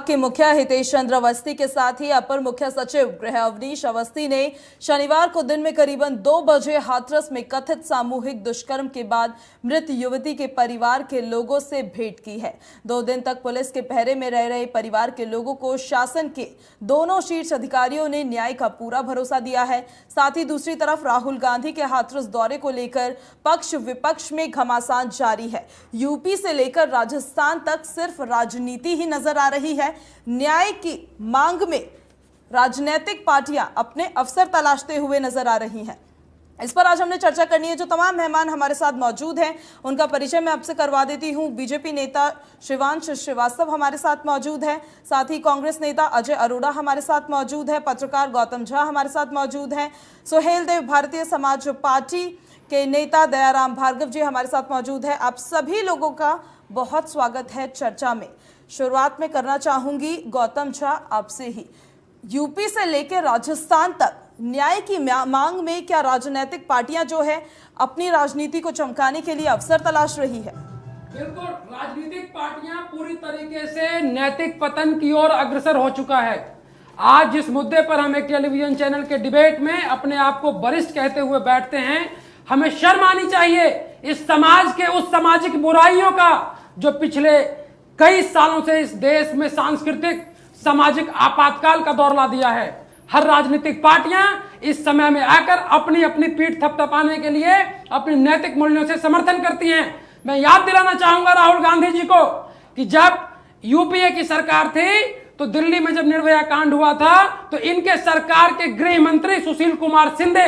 के मुखिया हितेश चंद्र अवस्थी के साथ ही अपर मुख्य सचिव गृह अवनीश अवस्थी ने शनिवार को दिन में करीबन 2 बजे हाथरस में कथित सामूहिक दुष्कर्म के बाद मृत युवती के परिवार के लोगों से भेंट की है। 2 दिन तक पुलिस के पहरे में रह रहे परिवार के लोगों को शासन के दोनों शीर्ष अधिकारियों ने न्याय का पूरा भरोसा दिया है। साथ ही दूसरी तरफ राहुल गांधी के हाथरस दौरे को लेकर पक्ष विपक्ष में घमासान जारी है। यूपी से लेकर राजस्थान तक सिर्फ राजनीति ही नजर आ रही है। न्याय की मांग में राजनीतिक पार्टियां अपने अवसर तलाशते हुए नजर आ रही हैं। इस पर आज हमने चर्चा करनी है। जो तमाम मेहमान हमारे साथ मौजूद हैं उनका परिचय मैं आपसे करवा देती हूं। बीजेपी नेता शिवांश श्रीवास्तव हमारे साथ मौजूद है, साथ ही कांग्रेस नेता अजय अरोड़ा हमारे साथ मौजूद है, पत्रकार गौतम झा हमारे साथ मौजूद हैं, सुहेल देव भारतीय समाज पार्टी के नेता दयाराम भार्गव जी हमारे साथ मौजूद है। आप सभी लोगों का बहुत स्वागत है चर्चा में। शुरुआत में करना चाहूंगी गौतम झा आपसे ही। यूपी से लेकर राजस्थान तक न्याय की मांग में क्या राजनीतिक पार्टियां जो है अपनी राजनीति को चमकाने के लिए अवसर तलाश रही है? बिल्कुल, राजनीतिक पार्टियां पूरी तरीके से नैतिक पतन की ओर अग्रसर हो चुका है। आज जिस मुद्दे पर हम एक टेलीविजन चैनल के डिबेट में अपने आप को वरिष्ठ कहते हुए बैठते हैं, हमें शर्म आनी चाहिए इस समाज के उस सामाजिक बुराइयों का जो पिछले कई सालों से इस देश में सांस्कृतिक सामाजिक आपातकाल का दौर ला दिया है। हर राजनीतिक पार्टियां इस समय में आकर अपनी अपनी पीठ थपथपाने के लिए अपने नैतिक मूल्यों से समर्थन करती हैं। मैं याद दिलाना चाहूंगा राहुल गांधी जी को कि जब यूपीए की सरकार थी तो दिल्ली में जब निर्भया कांड हुआ था तो इनके सरकार के गृह मंत्री सुशील कुमार शिंदे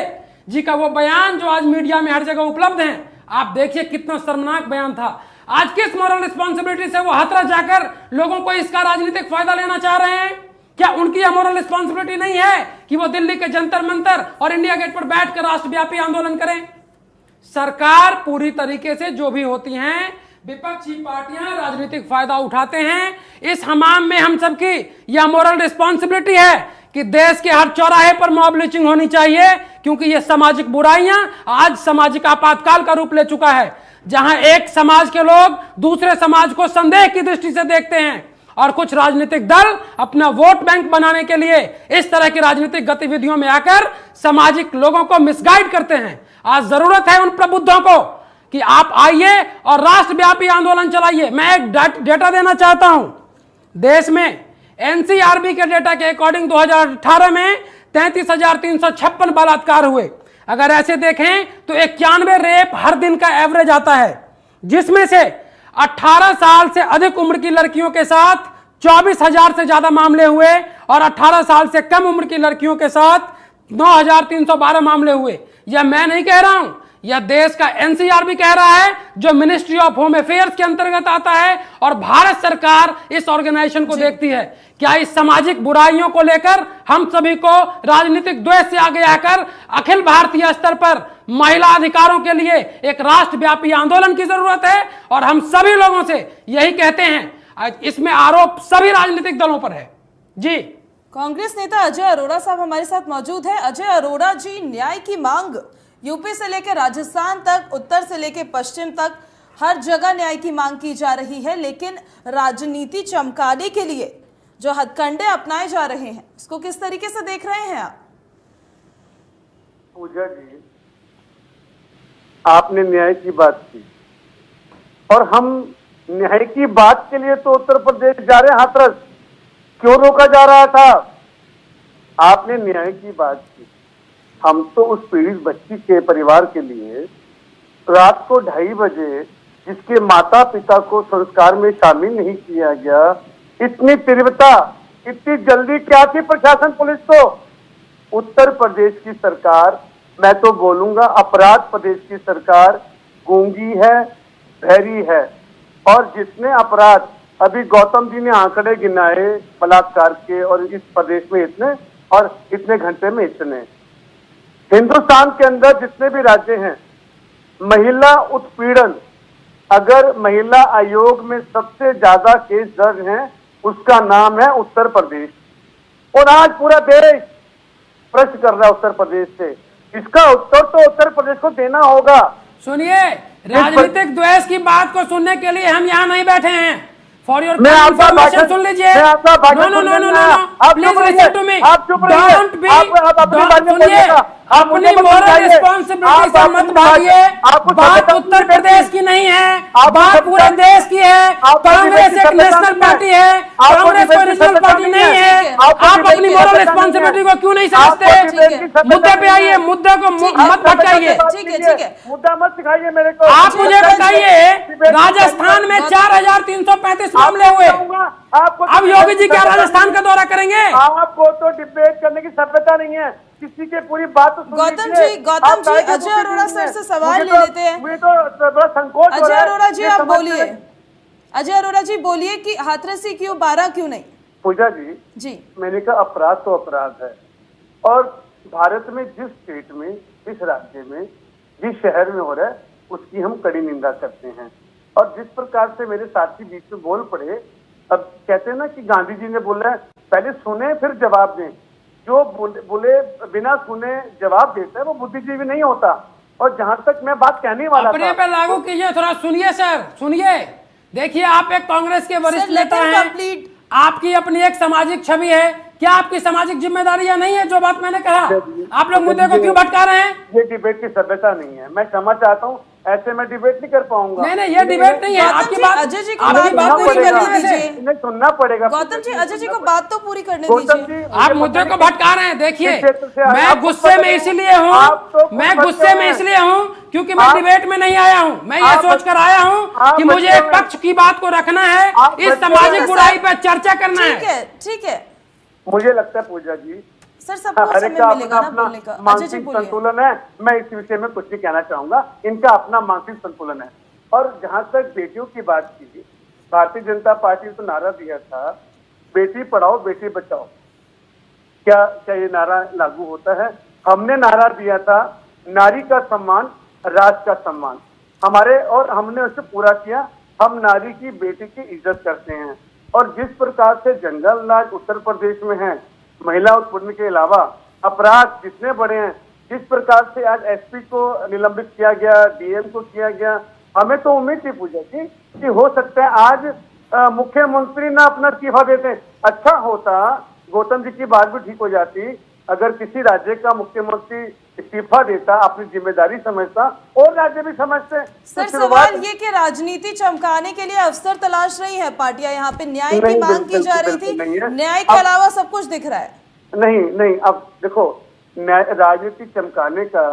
जी का वो बयान जो आज मीडिया में हर जगह उपलब्ध है, आप देखिए कितना शर्मनाक बयान था। आज किस मॉरल रिस्पॉन्सिबिलिटी से वो हाथरस जाकर लोगों को इसका राजनीतिक फायदा लेना चाह रहे हैं? क्या उनकी यह मॉरल रिस्पॉन्सिबिलिटी नहीं है कि वो दिल्ली के जंतर मंतर और इंडिया गेट पर बैठकर राष्ट्रव्यापी आंदोलन करें? सरकार पूरी तरीके से जो भी होती हैं, विपक्षी पार्टियां राजनीतिक फायदा उठाते हैं। इस हमाम में हम सबकी यह मॉरल रिस्पॉन्सिबिलिटी है कि देश के हर चौराहे पर मॉब लिंचिंग होनी चाहिए, क्योंकि ये सामाजिक बुराइयां आज सामाजिक आपातकाल का रूप ले चुका है, जहां एक समाज के लोग दूसरे समाज को संदेह की दृष्टि से देखते हैं और कुछ राजनीतिक दल अपना वोट बैंक बनाने के लिए इस तरह की राजनीतिक गतिविधियों में आकर सामाजिक लोगों को मिसगाइड करते हैं। आज जरूरत है उन प्रबुद्धों को कि आप आइए और राष्ट्रव्यापी आंदोलन चलाइए। मैं एक डेटा देना चाहता हूं। देश में एनसीआरबी के डेटा के अकॉर्डिंग 2018 में 33,356 बलात्कार हुए। अगर ऐसे देखें तो 91 रेप हर दिन का एवरेज आता है, जिसमें से 18 साल से अधिक उम्र की लड़कियों के साथ 24,000 से ज्यादा मामले हुए और 18 साल से कम उम्र की लड़कियों के साथ 9,312 मामले हुए। यह मैं नहीं कह रहा हूं, यह देश का एनसीआरबी कह रहा है, जो मिनिस्ट्री ऑफ होम अफेयर्स के अंतर्गत आता है और भारत सरकार इस ऑर्गेनाइजेशन को देखती है। क्या इस सामाजिक बुराइयों को लेकर हम सभी को राजनीतिक द्वेष से आगे आकर अखिल भारतीय स्तर पर महिला अधिकारों के लिए एक राष्ट्रव्यापी आंदोलन की जरूरत है? और हम सभी लोगों से यही कहते हैं। इसमें आरोप सभी राजनीतिक दलों पर है। जी, कांग्रेस नेता अजय अरोड़ा साहब हमारे साथ मौजूद है। अजय अरोड़ा जी, न्याय की मांग यूपी से लेकर राजस्थान तक, उत्तर से लेकर पश्चिम तक हर जगह न्याय की मांग की जा रही है, लेकिन राजनीति चमकाने के लिए जो हथकंडे अपनाए जा रहे हैं उसको किस तरीके से देख रहे हैं आप? पूजा जी, आपने न्याय की बात की और हम न्याय की बात के लिए तो उत्तर प्रदेश जा रहे हैं। हाथरस क्यों रोका जा रहा था? आपने न्याय की बात की। हम तो उस पीड़ित बच्ची के परिवार के लिए रात को 2:30 बजे जिसके माता पिता को संस्कार में शामिल नहीं किया गया, इतनी तीव्रता, इतनी जल्दी क्या थी प्रशासन पुलिस को? उत्तर प्रदेश की सरकार, मैं तो बोलूंगा अपराध प्रदेश की सरकार गूंगी है, बहरी है। और जितने अपराध अभी गौतम जी ने आंकड़े गिनाए बलात्कार के, और इस प्रदेश में इतने और इतने घंटे में इतने, हिंदुस्तान के अंदर जितने भी राज्य हैं, महिला उत्पीड़न, अगर महिला आयोग में सबसे ज्यादा केस दर्ज हैं, उसका नाम है उत्तर प्रदेश। और आज पूरा देश प्रश्न कर रहा है उत्तर प्रदेश से। इसका उत्तर तो उत्तर प्रदेश को देना होगा। सुनिए, राजनीतिक द्वेष की बात को सुनने के लिए हम यहाँ नहीं बैठे हैं। फॉर योर मैं आपका इन्फॉर्मेशन भाषण सुन लीजिए। मैं आपका भाषण no no no no no आप प्लीज चुप रहिए, लिसन टू मी। आप चुप रहिए, डोंट बी आप अपनी बात में सुनिए, बोलिएगा, आप मुझे अपनी मत मोरल समझाइए, रिस्पॉन्सिबिलिटी से आप मत अपनी भागिए। आपको बात सभ्यता उत्तर नहीं प्रदेश देती। की नहीं है, आपको बात सभ्यता पूरे नहीं देश की है। आपको कांग्रेस डिबेट की एक सभ्यता नेशनल नहीं पार्टी है। है, आपको कांग्रेस डिबेट कोई की रीजनल सभ्यता पार्टी नहीं नहीं है। है। आपको आप डिबेट अपनी की मोरल सभ्यता नहीं रिस्पॉन्सिबिलिटी है। को क्यों नहीं आपको समझते? डिबेट की सभ्यता मुद्दे पे नहीं आइए, है। मुद्दे को मत भटकाइए। ठीक है। मुद्दा मत सिखाइए मेरे को। आप जी, मुझे जी, बताइए, डिबेट की राजस्थान में गौतम- 4335 मामले हुए, आपको अब योगी जी क्या राजस्थान का दौरा करेंगे? आपको तो डिबेट करने की सभ्यता नहीं है, किसी के पूरी बात तो सुन गौतम लीजिए। जी, गौतम आप जी, काहे के अजय मुद्दे अरोड़ा नहीं सर है? से सवाल मुझे ले तो- लेते हैं। मुझे तो बड़ा संकोच हो अजय रहा है। अरोड़ा जी ये आप समझते बोलिए, हैं। अजय अरोड़ा जी बोलिए कि हाथरसी क्यों, 12 क्यों नहीं? पूजा जी, जी मैंने कहा अपराध तो अपराध है, और भारत में जिस स्टेट में, जिस राज्य में, जिस शहर में हो रहा है उसकी हम कड़ी निंदा करते हैं। और जिस प्रकार से मेरे साथी बीच में बोल पड़े, अब कहते हैं ना कि गांधी जी ने बोला है पहले सुने फिर जवाब दें। जो बोले बिना सुने जवाब देता है वो बुद्धिजीवी नहीं होता। और जहां तक मैं बात कहने वाला अपने था, पे लागू कीजिए, थोड़ा सुनिए सर, सुनिए। देखिए, आप एक कांग्रेस के वरिष्ठ सर, let नेता him हैं, complete। आपकी अपनी एक सामाजिक छवि है, क्या आपकी सामाजिक जिम्मेदारी नहीं है? जो बात मैंने कहा, आप लोग मुद्दे को क्यों भटका रहे हैं? ये डिबेट की सभ्यता नहीं है। मैं क्षमा चाहता हूँ, ऐसे मैं डिबेट नहीं कर पाऊंगा। नहीं, ये डिबेट नहीं है। गौतम आपकी जी, बात, अजय जी को आपकी बात बात पूरी पूरी करने करनी दीजिए। है। इन्हें सुनना पड़ेगा। गौतम जी, अजय जी को बात तो पूरी करने गौतम दीजिए। जी, आप मुद्दे को भटका रहे हैं। देखिए, किस क्षेत्र से आए? मैं आप गुस्से खुद में बताइए। इसलिए हूँ, आप तो खुद मैं बच्चे गुस्से में हैं। इसलिए हूँ क्योंकि मैं आप- डिबेट में नहीं आया हूँ। मैं ये आप- सोचकर आया हूँ आप कि मुझे बच्चे एक हैं। पक्ष की बात को रखना है, आप इस बच्चे सामाजिक हैं। बुराई पर चर्चा करना ठीक है। है, ठीक है मुझे लगता है पूजा जी, सर, सबको हर एक समय का मिलेगा अपना ना अपना बोलने का। अजय जी मानसिक बोलिए। संतुलन है। मैं इस विषय में कुछ नहीं कहना चाहूंगा। इनका अपना मानसिक संतुलन है। और जहां तक बेटियों की बात की, भारतीय जनता पार्टी ने तो नारा दिया था, बेटी पढ़ाओ बेटी बचाओ। क्या क्या ये नारा लागू होता है? हमने नारा दिया था, नारी का सम्मान राष्ट्र का सम्मान हमारे, और हमने उसे पूरा किया। हम नारी की, बेटी की इज्जत करते हैं। और जिस प्रकार से जंगल राज उत्तर प्रदेश में है, महिला उत्पीड़न के अलावा अपराध जितने बड़े हैं, जिस प्रकार से आज एसपी को निलंबित किया गया, डीएम को किया गया, हमें तो उम्मीद थी पूजा जी कि हो सकता है आज मुख्यमंत्री ना अपना इस्तीफा देते। अच्छा होता, गौतम जी की बात भी ठीक हो जाती, अगर किसी राज्य का मुख्यमंत्री इस्तीफा देता, अपनी जिम्मेदारी समझता और राज्य भी समझते। सर, तो सवाल ये कि राजनीति चमकाने के लिए अवसर तलाश रही है पार्टियां, यहाँ पे न्याय की नहीं, मांग की जा रही बिल्कुल नहीं थी, है। न्याय के अलावा सब कुछ दिख रहा है। नहीं, अब देखो, राजनीति चमकाने का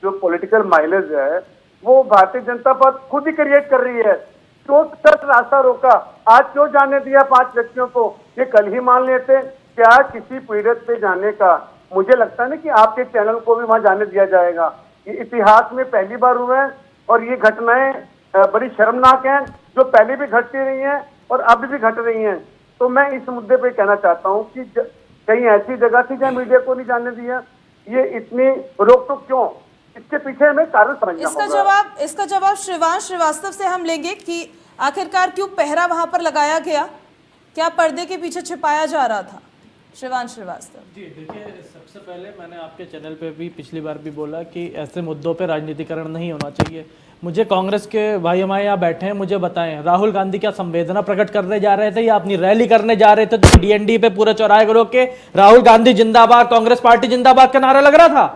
जो पॉलिटिकल माइलेज है वो भारतीय जनता पार्टी खुद ही क्रिएट कर रही है। क्यों तक रास्ता रोका? आज क्यों जाने दिया 5 व्यक्तियों को? ये कल ही मान लेते। क्या किसी पीड़ित पे जाने का, मुझे लगता है ना कि आपके चैनल को भी वहां जाने दिया जाएगा। ये इतिहास में पहली बार हुआ है और ये घटनाएं बड़ी शर्मनाक हैं, जो पहले भी घटती रही हैं और अभी भी घट रही हैं। तो मैं इस मुद्दे पे कहना चाहता हूँ कि कहीं ऐसी जगह थी जहाँ मीडिया को नहीं जाने दिया, ये इतनी रोक टोक क्यों? इसके पीछे हमें कारण समझना होगा। इसका जवाब श्रीवांश श्रीवास्तव से हम लेंगे कि आखिरकार क्यों पहरा वहां पर लगाया गया, क्या पर्दे के पीछे छिपाया जा रहा था? श्रीवांश श्रीवास्तव जी, देखिए, सबसे पहले मैंने आपके चैनल पे भी पिछली बार भी बोला कि ऐसे मुद्दों पे राजनीतिकरण नहीं होना चाहिए। मुझे कांग्रेस के भाई हमारे यहाँ बैठे हैं, मुझे बताएं, राहुल गांधी क्या संवेदना प्रकट करने जा रहे थे या अपनी रैली करने जा रहे थे तो डीएनडी पे पूरे चौराहे को रोक के राहुल गांधी जिंदाबाद, कांग्रेस पार्टी जिंदाबाद का नारा लग रहा था?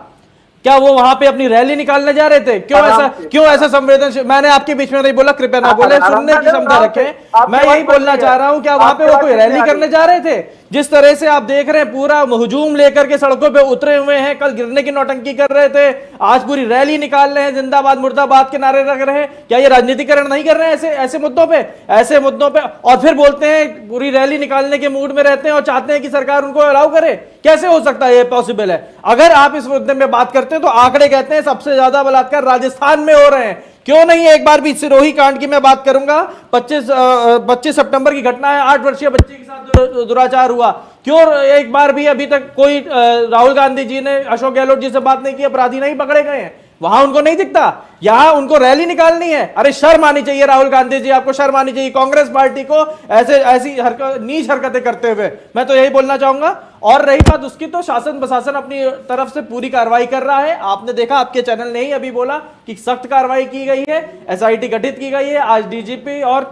क्या वो वहां पे अपनी रैली निकालने जा रहे थे? क्यों ऐसा संवेदनशील? मैंने आपके बीच में नहीं बोला, कृपया ना बोले, सुनने की क्षमता रखें। मैं यही बोलना चाह रहा हूं, क्या वहां पे वो कोई रैली करने जा रहे थे? जिस तरह से आप देख रहे हैं, पूरा हुजूम लेकर के सड़कों पे उतरे हुए हैं, कल गिरने की नौटंकी कर रहे थे, आज पूरी रैली निकाल रहे हैं, जिंदाबाद मुर्दाबाद के नारे लग रहे हैं। क्या ये राजनीतिकरण नहीं कर रहे हैं ऐसे मुद्दों पे? और फिर बोलते हैं पूरी रैली निकालने के मूड में रहते हैं और चाहते हैं कि सरकार उनको अलाउ करे। कैसे हो सकता है? ये पॉसिबल है? अगर आप इस मुद्दे में बात करते हैं तो आंकड़े कहते हैं सबसे ज्यादा बलात्कार राजस्थान में हो रहे हैं। क्यों नहीं? एक बार भी सिरोही कांड की मैं बात करूंगा, 25 सितंबर की घटना है, 8 वर्षीय बच्चे के साथ दुराचार हुआ। क्यों एक बार भी अभी तक कोई राहुल गांधी जी ने अशोक गहलोत जी से बात नहीं की, अपराधी नहीं पकड़े गए हैं? वहां उनको नहीं दिखता, यहां उनको रैली निकालनी है। अरे शर्म आनी चाहिए राहुल गांधी जी, आपको शर्म आनी चाहिए कांग्रेस पार्टी को ऐसी नीच हरकतें करते हुए। मैं तो यही बोलना चाहूंगा। और रही बात उसकी, तो शासन प्रशासन अपनी तरफ से पूरी कार्रवाई कर रहा है। आपने देखा, आपके चैनल ने ही अभी बोला कि सख्त कार्रवाई की गई है, एसआईटी गठित की गई है। आज डीजीपी और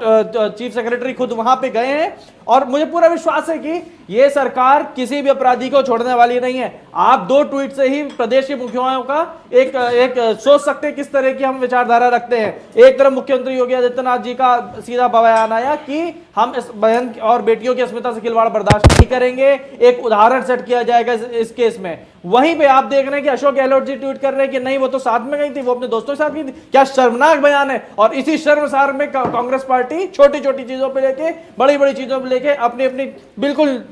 चीफ सेक्रेटरी खुद वहां पे गए हैं और मुझे पूरा विश्वास है कि ये सरकार किसी भी अपराधी को छोड़ने वाली नहीं है। आप 2 ट्वीट से ही प्रदेश के मुखियाओं का एक सोच सकते हैं किस तरह की हम विचारधारा रखते हैं। एक तरफ मुख्यमंत्री योगी आदित्यनाथ जी का सीधा बयान आया कि हम इस बहन और बेटियों की अस्मिता से खिलवाड़ बर्दाश्त नहीं करेंगे, एक उदाहरण सेट किया जाएगा इस केस में। वहीं पे आप देख रहे हैं कि अशोक गहलोत जी ट्वीट कर रहे हैं कि नहीं वो तो साथ में गई थी, वो अपने दोस्तों के साथ गई थी। क्या शर्मनाक बयान है। और इसी शर्मसार में कांग्रेस पार्टी छोटी छोटी चीजों पे लेके बड़ी बड़ी चीजों पे लेके अपनी अपनी बिल्कुल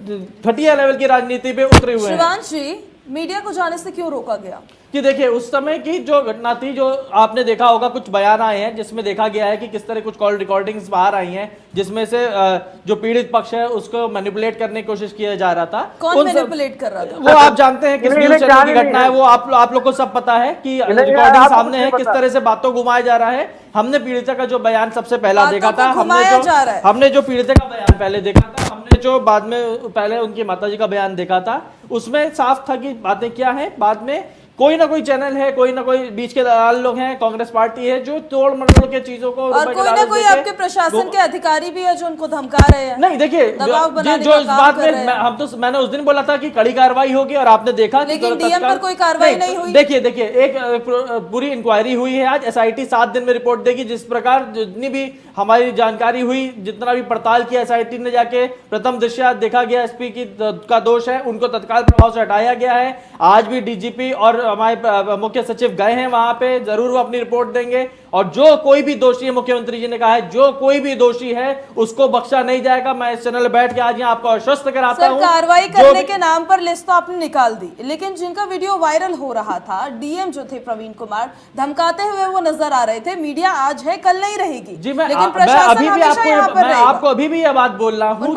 घटिया लेवल की राजनीति पे उतरे हुए हैं। शिवांश जी, मीडिया को जाने से क्यों रोका गया? कि देखिए, उस समय की जो घटना थी, जो आपने देखा होगा कुछ बयान आए हैं जिसमें देखा गया है कि किस तरह कुछ कॉल रिकॉर्डिंग्स बाहर आई हैं जिसमें से जो पीड़ित पक्ष है उसको मैनिपुलेट करने की कोशिश किया जा रहा था। कौन मैनिपुलेट कर रहा था? वो आप जानते हैं किस न्यूज़ चैनल की घटना है, वो आप लोग को सब पता है कि रिकॉर्डिंग सामने है, किस तरह से बातों को घुमाया जा रहा है। हमने पीड़िता का जो बयान सबसे पहला देखा था, हमने जो पीड़िता का बयान पहले देखा था, हमने जो बाद में पहले उनकी माताजी का बयान देखा था, उसमें साफ था कि बातें क्या है। बाद में कोई ना कोई चैनल है, कोई ना कोई बीच के दलाल लोग हैं, कांग्रेस पार्टी है जो तोड़ मरोड़ के चीजों को, और कोई ना कोई आपके प्रशासन के अधिकारी भी है जो उनको धमका रहे हैं। नहीं देखिए, जो इस बात में मैंने उस दिन बोला था कि कड़ी कार्रवाई होगी और आपने देखा, लेकिन डीएम पर कोई कार्रवाई नहीं हुई। देखिए एक पूरी इंक्वायरी हुई है। आज एसआईटी 7 दिन में रिपोर्ट देगी। जिस प्रकार जितनी भी हमारी जानकारी हुई, जितना भी पड़ताल किया एसआईटी ने जाके, प्रथम दृष्टया देखा गया एसपी का दोष है, उनको तत्काल प्रभाव से हटाया गया है। आज भी डीजीपी और हमारे मुख्य सचिव गए हैं वहां पे, जरूर वो अपनी रिपोर्ट देंगे। और जो कोई भी दोषी है, मुख्यमंत्री जी ने कहा है, जो कोई भी दोषी है उसको बख्शा नहीं जाएगा। मैं इस चैनल बैठ के आज यहाँ आपको आश्वस्त कराता हूँ। कार्रवाई करने के नाम पर लिस्ट तो आपने निकाल दी, लेकिन जिनका वीडियो वायरल हो रहा था, डीएम जो थे प्रवीण कुमार, धमकाते हुए वो नजर आ रहे थे। मीडिया आज है, कल नहीं रहेगी। जी, मैं आपको अभी भी यह बात बोल रहा हूँ,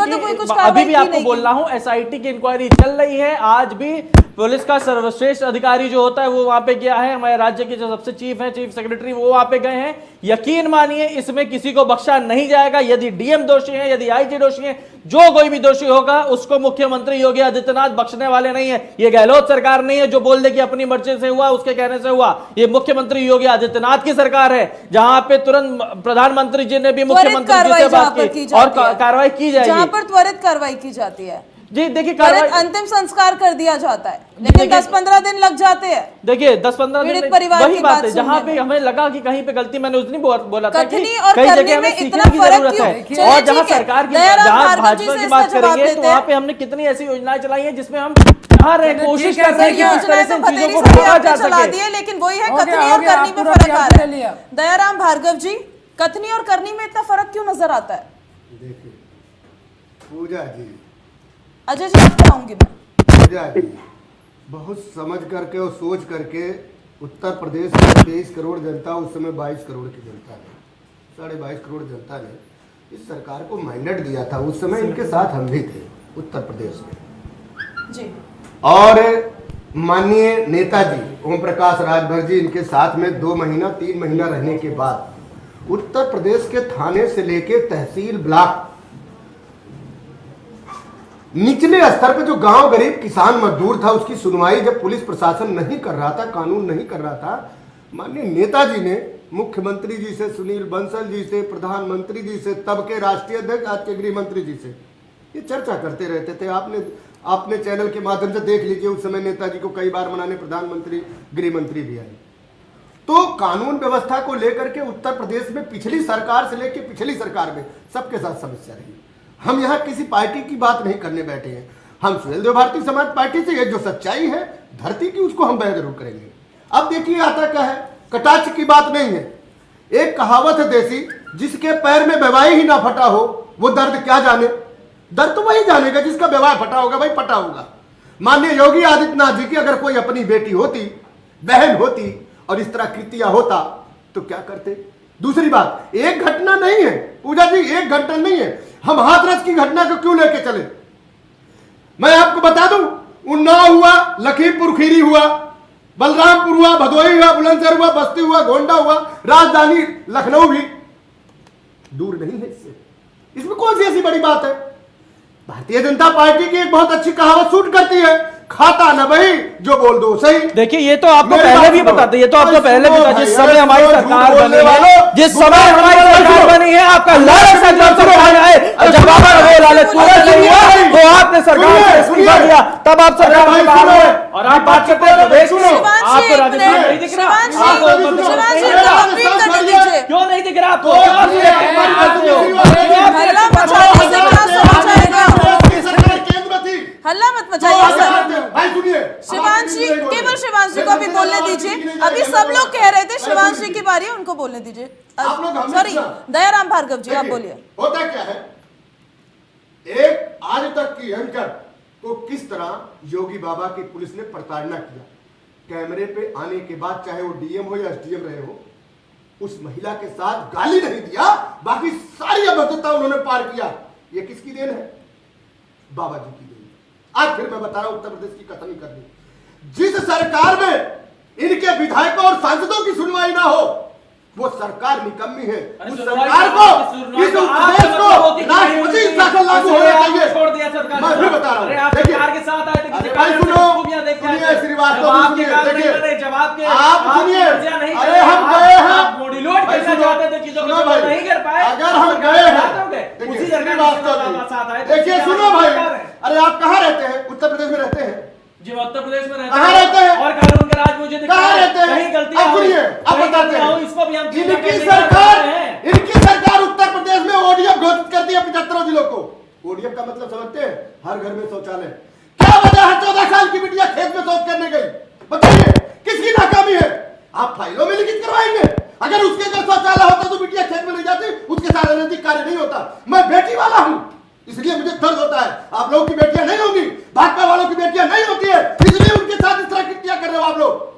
अभी भी आपको बोल रहा हूँ, एसआईटी की इंक्वायरी चल रही है। आज भी पुलिस का सर्वश्रेष्ठ अधिकारी जो होता है वो वहां पे गया है। हमारे राज्य के जो सबसे चीफ है, चीफ सेक्रेटरी, वो वहां पे गए हैं। यकीन मानिए, इसमें किसी को बख्शा नहीं जाएगा। यदि डीएम दोषी है, यदि आईजी दोषी है, जो कोई भी दोषी होगा उसको मुख्यमंत्री योगी आदित्यनाथ बख्शने वाले नहीं है। ये गहलोत सरकार नहीं है जो बोल दे कि अपनी मर्जी से हुआ, उसके कहने से हुआ। ये मुख्यमंत्री योगी आदित्यनाथ की सरकार है, जहां पे तुरंत प्रधानमंत्री जी ने भी मुख्यमंत्री जी से बात की और कार्रवाई की जाएगी, जहां पर त्वरित कार्रवाई की जाती है। जी देखिए, अंतिम संस्कार कर दिया जाता है, लेकिन 10-15 दिन लग जाते हैं। देखिए 10-15 दिन वही बात है। जहाँ पे हमें लगा कि कहीं पे गलती, मैंने उस दिन बोला था कि कई जगह में सीखने की जरूरत है। और जहाँ सरकार की, जहाँ भाजपा की बात करेंगे तो वहाँ पे हमने कितनी ऐसी योजनाएं चलाई है जिसमें हम चाह रहे हैं, कोशिश कर रहे हैं कि इस तरह से चीजों को रोका जा सके। लेकिन वही है, कथनी और करनी में फर्क आ रहा है। दयाराम भार्गव जी, कथनी और करनी में इतना फर्क क्यों नजर आता है? देखिए पूजा जी, अजय जी आप चाहूंगी मैं बहुत समझ करके और सोच करके, उत्तर प्रदेश में 23 करोड़ जनता, उस समय 22 करोड़ की जनता ने, 22.5 करोड़ जनता ने इस सरकार को मैंडेट दिया था। उस समय इनके साथ हम भी थे उत्तर प्रदेश में जी। और माननीय नेताजी ओम प्रकाश राजभर जी इनके साथ में 2 महीना 3 महीना रहने के बाद उत्तर प्रदेश के थाने से लेके तहसील, ब्लॉक, निचले स्तर पे जो गांव गरीब किसान मजदूर था, उसकी सुनवाई जब पुलिस प्रशासन नहीं कर रहा था, कानून नहीं कर रहा था, माननीय नेताजी ने मुख्यमंत्री जी से, सुनील बंसल जी से, प्रधानमंत्री जी से, तब के राष्ट्रीय अध्यक्ष, आज के गृह मंत्री जी से ये चर्चा करते रहते थे। आपने चैनल के माध्यम से देख लीजिए, उस समय नेताजी को कई बार मनाने प्रधानमंत्री, गृह मंत्री भी आए। तो कानून व्यवस्था को लेकर के उत्तर प्रदेश में पिछली सरकार से लेकर पिछली सरकार में सबके साथ समस्या रही। हम यहाँ किसी पार्टी की बात नहीं करने बैठे हैं, हम सुहेल देव भारतीय समाज पार्टी से, ये जो सच्चाई है धरती की उसको हम बयां जरूर करेंगे। अब देखिए आता क्या है, कटाक्ष की बात नहीं है। एक कहावत है देसी, जिसके पैर में बेवाई ही ना फटा हो वो दर्द क्या जाने। दर्द तो वही जानेगा जिसका बेवाई फटा होगा, भाई फटा होगा। माननीय योगी आदित्यनाथ जी की अगर कोई अपनी बेटी होती, बहन होती और इस तरह कृत्य होता तो क्या करते। दूसरी बात, एक घटना नहीं है पूजा जी, एक घटना नहीं है। हम हाथरस की घटना को क्यों लेके चले? मैं आपको बता दूं, उन्नाव हुआ, लखीमपुर खीरी हुआ, बलरामपुर हुआ, भदोही हुआ, बुलंदशहर हुआ, बस्ती हुआ, गोंडा हुआ, राजधानी लखनऊ भी दूर नहीं है इससे। इसमें कौन सी ऐसी बड़ी बात है? भारतीय जनता पार्टी की एक बहुत अच्छी कहावत सूट करती है, खाता न वही जो बोल दो सही। देखिए ये तो आपको पहले भी बताते, ये तो आपको पहले भी बता, जिस समय हमारी सरकार बनी है, जिस समय हमारी सरकार बनी है, आपका लालच था जब सरकार आए, जब आपका वो लालच पूरा नहीं हुआ तो आपने सरकार से इस्तीफा दिया, तब आप सरकार से बाहर हुए और आप बात करते हैं प्रदेश में। आपको राजस्थान नहीं दिख रहा, क्यों नहीं दिख रहा आपको? हल्ला मत मचाइए सर। भाई सुनिए, शिवांशी, केवल शिवांशी को अभी बोलने दीजिए। अभी सब लोग कह रहे थे शिवांशी की बारी है, उनको बोलने दीजिए। सॉरी, दयाराम भार्गव जी आप बोलिए। होता क्या है, एक आज तक की एंकर को किस तरह योगी बाबा की पुलिस ने प्रताड़ना किया, कैमरे पे आने के बाद चाहे वो डीएम हो या एसडीएम रहे हो, उस महिला के साथ गाली नहीं दिया, बाकी सारी अभद्रता उन्होंने पार किया। ये किसकी देन है? बाबा जी की देन। आज फिर मैं बता रहा हूं, उत्तर प्रदेश की कथनी कर दी। जिस सरकार में इनके विधायकों और सांसदों की सुनवाई ना हो, वो सरकार निकम्मी है। उस सरकार को, इस उपदेश को राष्ट्रपति शासन लागू होना चाहिए। छोड़ दिया सरकार, मैं फिर बता रहा हूं, आप सरकार के साथ आए थे, भाई सुनो, सुनिए श्रीवास्तव, देखिए जवाब के आप सुनिए, अरे हम गए हैं मोडिलोट करना चाहते थे, चीजों को नहीं कर पाए। अगर हम गए हैं उसी सरकार, देखिए सुनो भाई, अरे आप कहाँ रहते हैं? उत्तर प्रदेश में रहते हैं जो उत्तर प्रदेश में कहाँ रहते हैं? और कानून का राज मुझे कहाँ रहते हैं? कहीं गलती अब सुनिए, अब बताते हैं, इसको भी हम इनकी सरकार उत्तर प्रदेश में ओडीएफ घोषित करती है 75 जिलों को। ओडीएफ का मतलब समझते हैं? हर घर में शौचालय। क्या वजह है 14 साल की बिटिया खेत में शौच करने गई? बताइए किसकी नाकामी है? आप फाइलों में लिखित करवाएंगे? अगर उसके घर शौचालय होता तो बिटिया खेत में नहीं जाती, उसके साथ राजनीतिक कार्य नहीं होता। मैं बेटी वाला हूं, इसलिए मुझे दर्द होता है। आप लोगों की बेटियां नहीं होंगी, भाजपा वालों की बेटियां नहीं होती है, इसलिए उनके साथ इस तरह की कृत्या कर रहे हो आप लोग।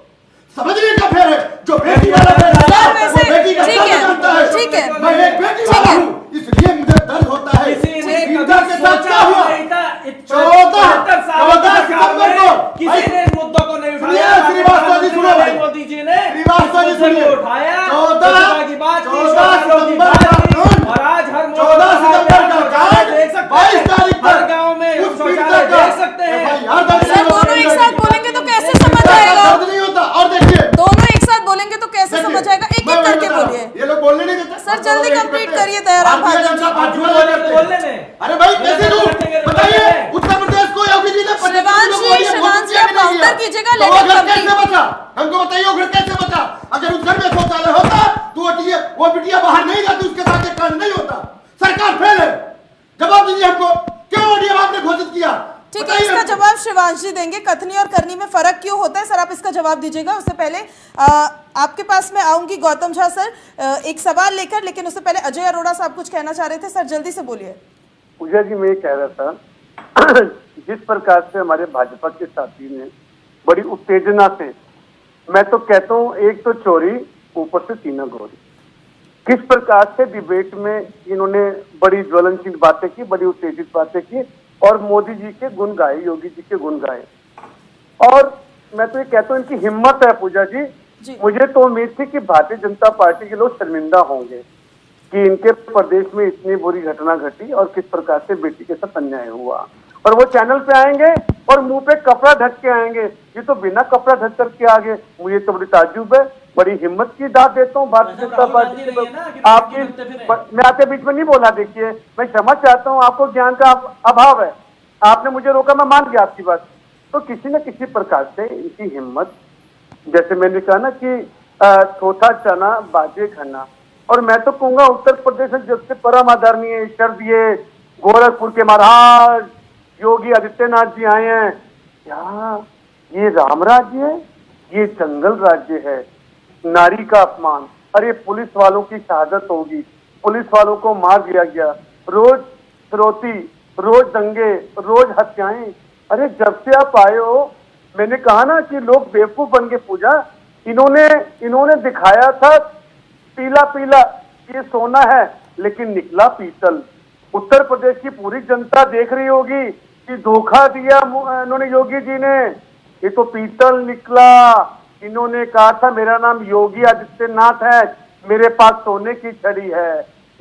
समझने का फेर है, जो बेटी वाला फेर है वो बेटी का दर्द जानता है। ठीक है, मैं एक बेटी वाला हूं, इसलिए मुझे दर्द होता है। इंदिरा के साथ क्या हुआ? 14 सितंबर को किसी ने इन मुद्दों को नहीं उठाया। श्रीवास्तव जी सुनो भाई, मोदी जी ने श्रीवास्तव जी सुनिए, उठाया 14 की बात, 14 सितंबर का कानून, और आज हर 14 सितंबर का कांड, 22 तारीख हर गांव में उस शौचालय देख सकते हैं। सर दोनों एक साथ बोलेंगे तो कैसे समझ आएगा? दर्द नहीं होता। और देखिए दोनों एक साथ बोलेंगे तो कैसे समझ आएगा? एक एक करके बोलिए। ये लोग बोलने नहीं देते। सर जल्दी कंप्लीट करिए दयाराम भार्गव जी। बोलने में अरे भाई कैसे दूं? बताइए, उत्तर प्रदेश को योगी जी ने शिवांशी आप काउंटर कीजिएगा, तो वो घर कैसे बचा? हमको बताइए वो घर कैसे बचा? अगर उस घर में शौचालय होता तो वो बिटिया बाहर नहीं जाती, उसके साथ एक कांड नहीं होता। सरकार फेल है। जवाब दीजिए हमको, क्यों ओडीएफ आपने घोषित किया? ठीक है, इसका जवाब शिवांशी देंगे। कथनी और करनी में फर्क क्यों होता है, सर आप इसका जवाब दीजिएगा। उससे पहले आपके पास मैं आऊंगी गौतम झा सर एक सवाल लेकर, लेकिन उससे पहले अजय अरोड़ा साहब कुछ कहना चाह रहे थे। सर जल्दी से बोलिए। पूजा जी मैं ये कह रहा था जिस प्रकार से हमारे भाजपा के साथी ने बड़ी उत्तेजना से, मैं तो कहता हूँ एक तो चोरी ऊपर से तीना गोरी, किस प्रकार से डिबेट में इन्होंने बड़ी ज्वलनशील बातें की, बड़ी उत्तेजित बातें की और मोदी जी के गुण गाए, योगी जी के गुण गाए। और मैं तो ये कहता हूँ इनकी हिम्मत है पूजा जी। मुझे तो उम्मीद थी कि भारतीय जनता पार्टी के लोग शर्मिंदा होंगे कि इनके प्रदेश में इतनी बुरी घटना घटी और किस प्रकार से बेटी के साथ अन्याय हुआ, और वो चैनल पे आएंगे और मुंह पे कपड़ा ढक के आएंगे। ये तो बिना कपड़ा ढक करके आगे, मुझे तो बड़ी ताज्जुब है। बड़ी हिम्मत की दाद देता हूँ भारतीय जनता पार्टी आपकी। मैं आपके बीच में नहीं बोला, देखिए मैं क्षमा चाहता हूँ, आपको ज्ञान का अभाव है, आपने मुझे रोका, मैं मान गया आपकी बात। तो किसी न किसी प्रकार से इनकी हिम्मत, जैसे मैंने कहा ना कि चौथा चना बाजे खाना, और मैं तो कहूंगा उत्तर प्रदेश में जब से परम आदरणीय ईश्वरीय गोरखपुर के महाराज योगी आदित्यनाथ जी आए हैं, क्या ये राम राज्य है? ये जंगल राज्य है। नारी का अपमान, अरे पुलिस वालों की शहादत होगी, पुलिस वालों को मार दिया गया, रोज फिरौती, रोज दंगे, रोज हत्याएं। अरे जब से आप आए हो, मैंने कहा ना कि लोग बेवकूफ बन के पूजा, इन्होंने दिखाया था पीला पीला ये सोना है, लेकिन निकला पीतल। उत्तर प्रदेश की पूरी जनता देख रही होगी कि धोखा दिया इन्होंने योगी जी ने, ये तो पीतल निकला। इन्होंने कहा था मेरा नाम योगी आदित्यनाथ है, मेरे पास सोने की छड़ी है,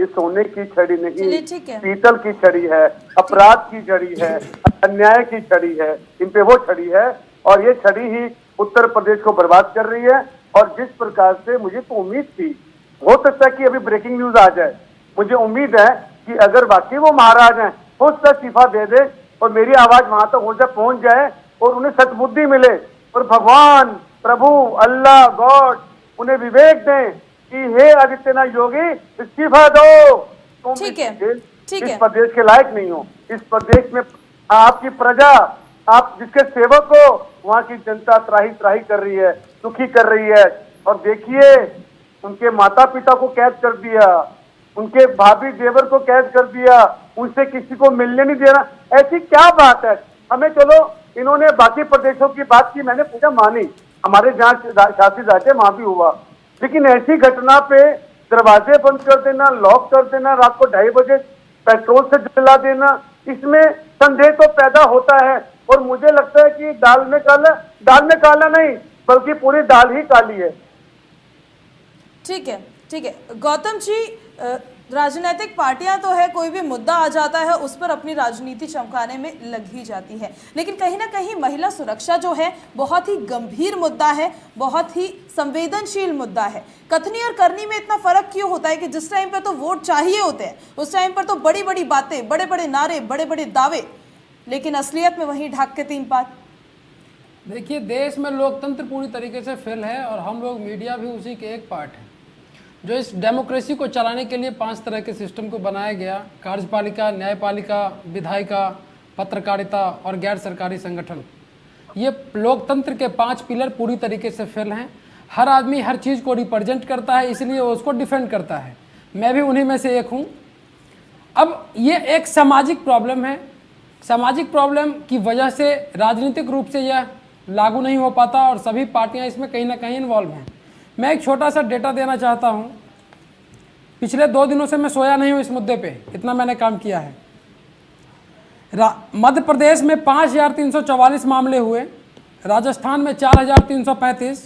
ये सोने की छड़ी नहीं, चलिए, ठीक है। पीतल की छड़ी है, अपराध की छड़ी है, अन्याय की छड़ी है, इन पे वो छड़ी है और ये छड़ी ही उत्तर प्रदेश को बर्बाद कर रही है। और जिस प्रकार से मुझे तो उम्मीद थी, हो सकता है कि अभी ब्रेकिंग न्यूज आ जाए, मुझे उम्मीद है कि अगर वाकई वो महाराज हैं हो सकता है इस्तीफा दे दे और मेरी आवाज वहां तक हो जाए, पहुंच जाए और उन्हें सद्बुद्धि मिले और भगवान, प्रभु, अल्लाह, गॉड उन्हें विवेक दें कि हे आदित्यनाथ योगी इस्तीफा दो, तुम ठीक है, ठीक इस है। प्रदेश के लायक नहीं हो। इस प्रदेश में आपकी प्रजा, आप जिसके सेवक हो, वहां की जनता त्राही त्राही कर रही है, दुखी कर रही है। और देखिए उनके माता पिता को कैद कर दिया, उनके भाभी देवर को कैद कर दिया, उनसे किसी को मिलने नहीं देना। ऐसी क्या बात है? हमें चलो इन्होंने बाकी प्रदेशों की बात की, मैंने पूछा मानी, हमारे जहाँ शासित राज्य वहां भी हुआ, लेकिन ऐसी घटना पे दरवाजे बंद कर देना, लॉक कर देना, रात को 2:30 बजे पेट्रोल से जला देना, इसमें संदेह तो पैदा होता है। और मुझे लगता है कि दाल में काला नहीं बल्कि पूरी दाल ही काली है। ठीक है, ठीक है। गौतम जी, राजनीतिक पार्टियां तो है, कोई भी मुद्दा आ जाता है उस पर अपनी राजनीति चमकाने में लग ही जाती है, लेकिन कहीं ना कहीं महिला सुरक्षा जो है बहुत ही गंभीर मुद्दा है, बहुत ही संवेदनशील मुद्दा है। कथनी और करनी में इतना फर्क क्यों होता है कि जिस टाइम पर तो वोट चाहिए होते हैं उस टाइम पर तो बड़ी बड़ी बातें, बड़े बड़े नारे, बड़े बड़े दावे, लेकिन असलियत में वहीं ढाक के तीन पात। देखिए, देश में लोकतंत्र पूरी तरीके से फेल है और हम लोग मीडिया भी उसी के एक पार्ट हैं। जो इस डेमोक्रेसी को चलाने के लिए 5 तरह के सिस्टम को बनाया गया, कार्यपालिका, न्यायपालिका, विधायिका, पत्रकारिता और गैर सरकारी संगठन, ये लोकतंत्र के 5 पिलर पूरी तरीके से फेल हैं। हर आदमी हर चीज़ को रिप्रेजेंट करता है, इसलिए वो उसको डिफेंड करता है। मैं भी उन्हीं में से एक हूँ। अब ये एक सामाजिक प्रॉब्लम है, सामाजिक प्रॉब्लम की वजह से राजनीतिक रूप से यह लागू नहीं हो पाता और सभी पार्टियां इसमें कहीं ना कहीं इन्वॉल्व हैं। मैं एक छोटा सा डेटा देना चाहता हूं। पिछले 2 दिनों से मैं सोया नहीं हूं इस मुद्दे पे, इतना मैंने काम किया है। मध्य प्रदेश में 5344 मामले हुए, राजस्थान में 4335,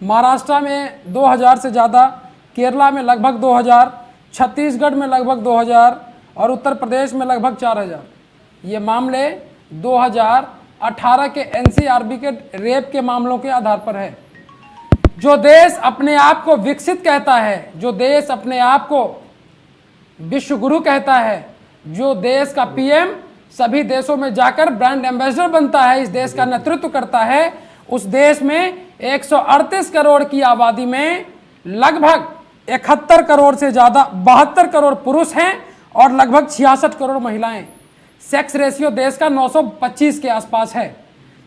महाराष्ट्र में 2000 से ज़्यादा, केरला में लगभग 2000, छत्तीसगढ़ में लगभग 2000 और उत्तर प्रदेश में लगभग 4000। ये मामले 2018 के एनसीआरबी के रेप के मामलों के आधार पर है। जो देश अपने आप को विकसित कहता है, जो देश अपने आप को विश्व गुरु कहता है, जो देश का पीएम सभी देशों में जाकर ब्रांड एम्बेसडर बनता है, इस देश का नेतृत्व करता है, उस देश में 138 करोड़ की आबादी में लगभग 71 करोड़ से ज्यादा 72 करोड़ पुरुष हैं और लगभग 66 करोड़ महिलाएं। सेक्स रेशियो देश का 925 के आसपास है।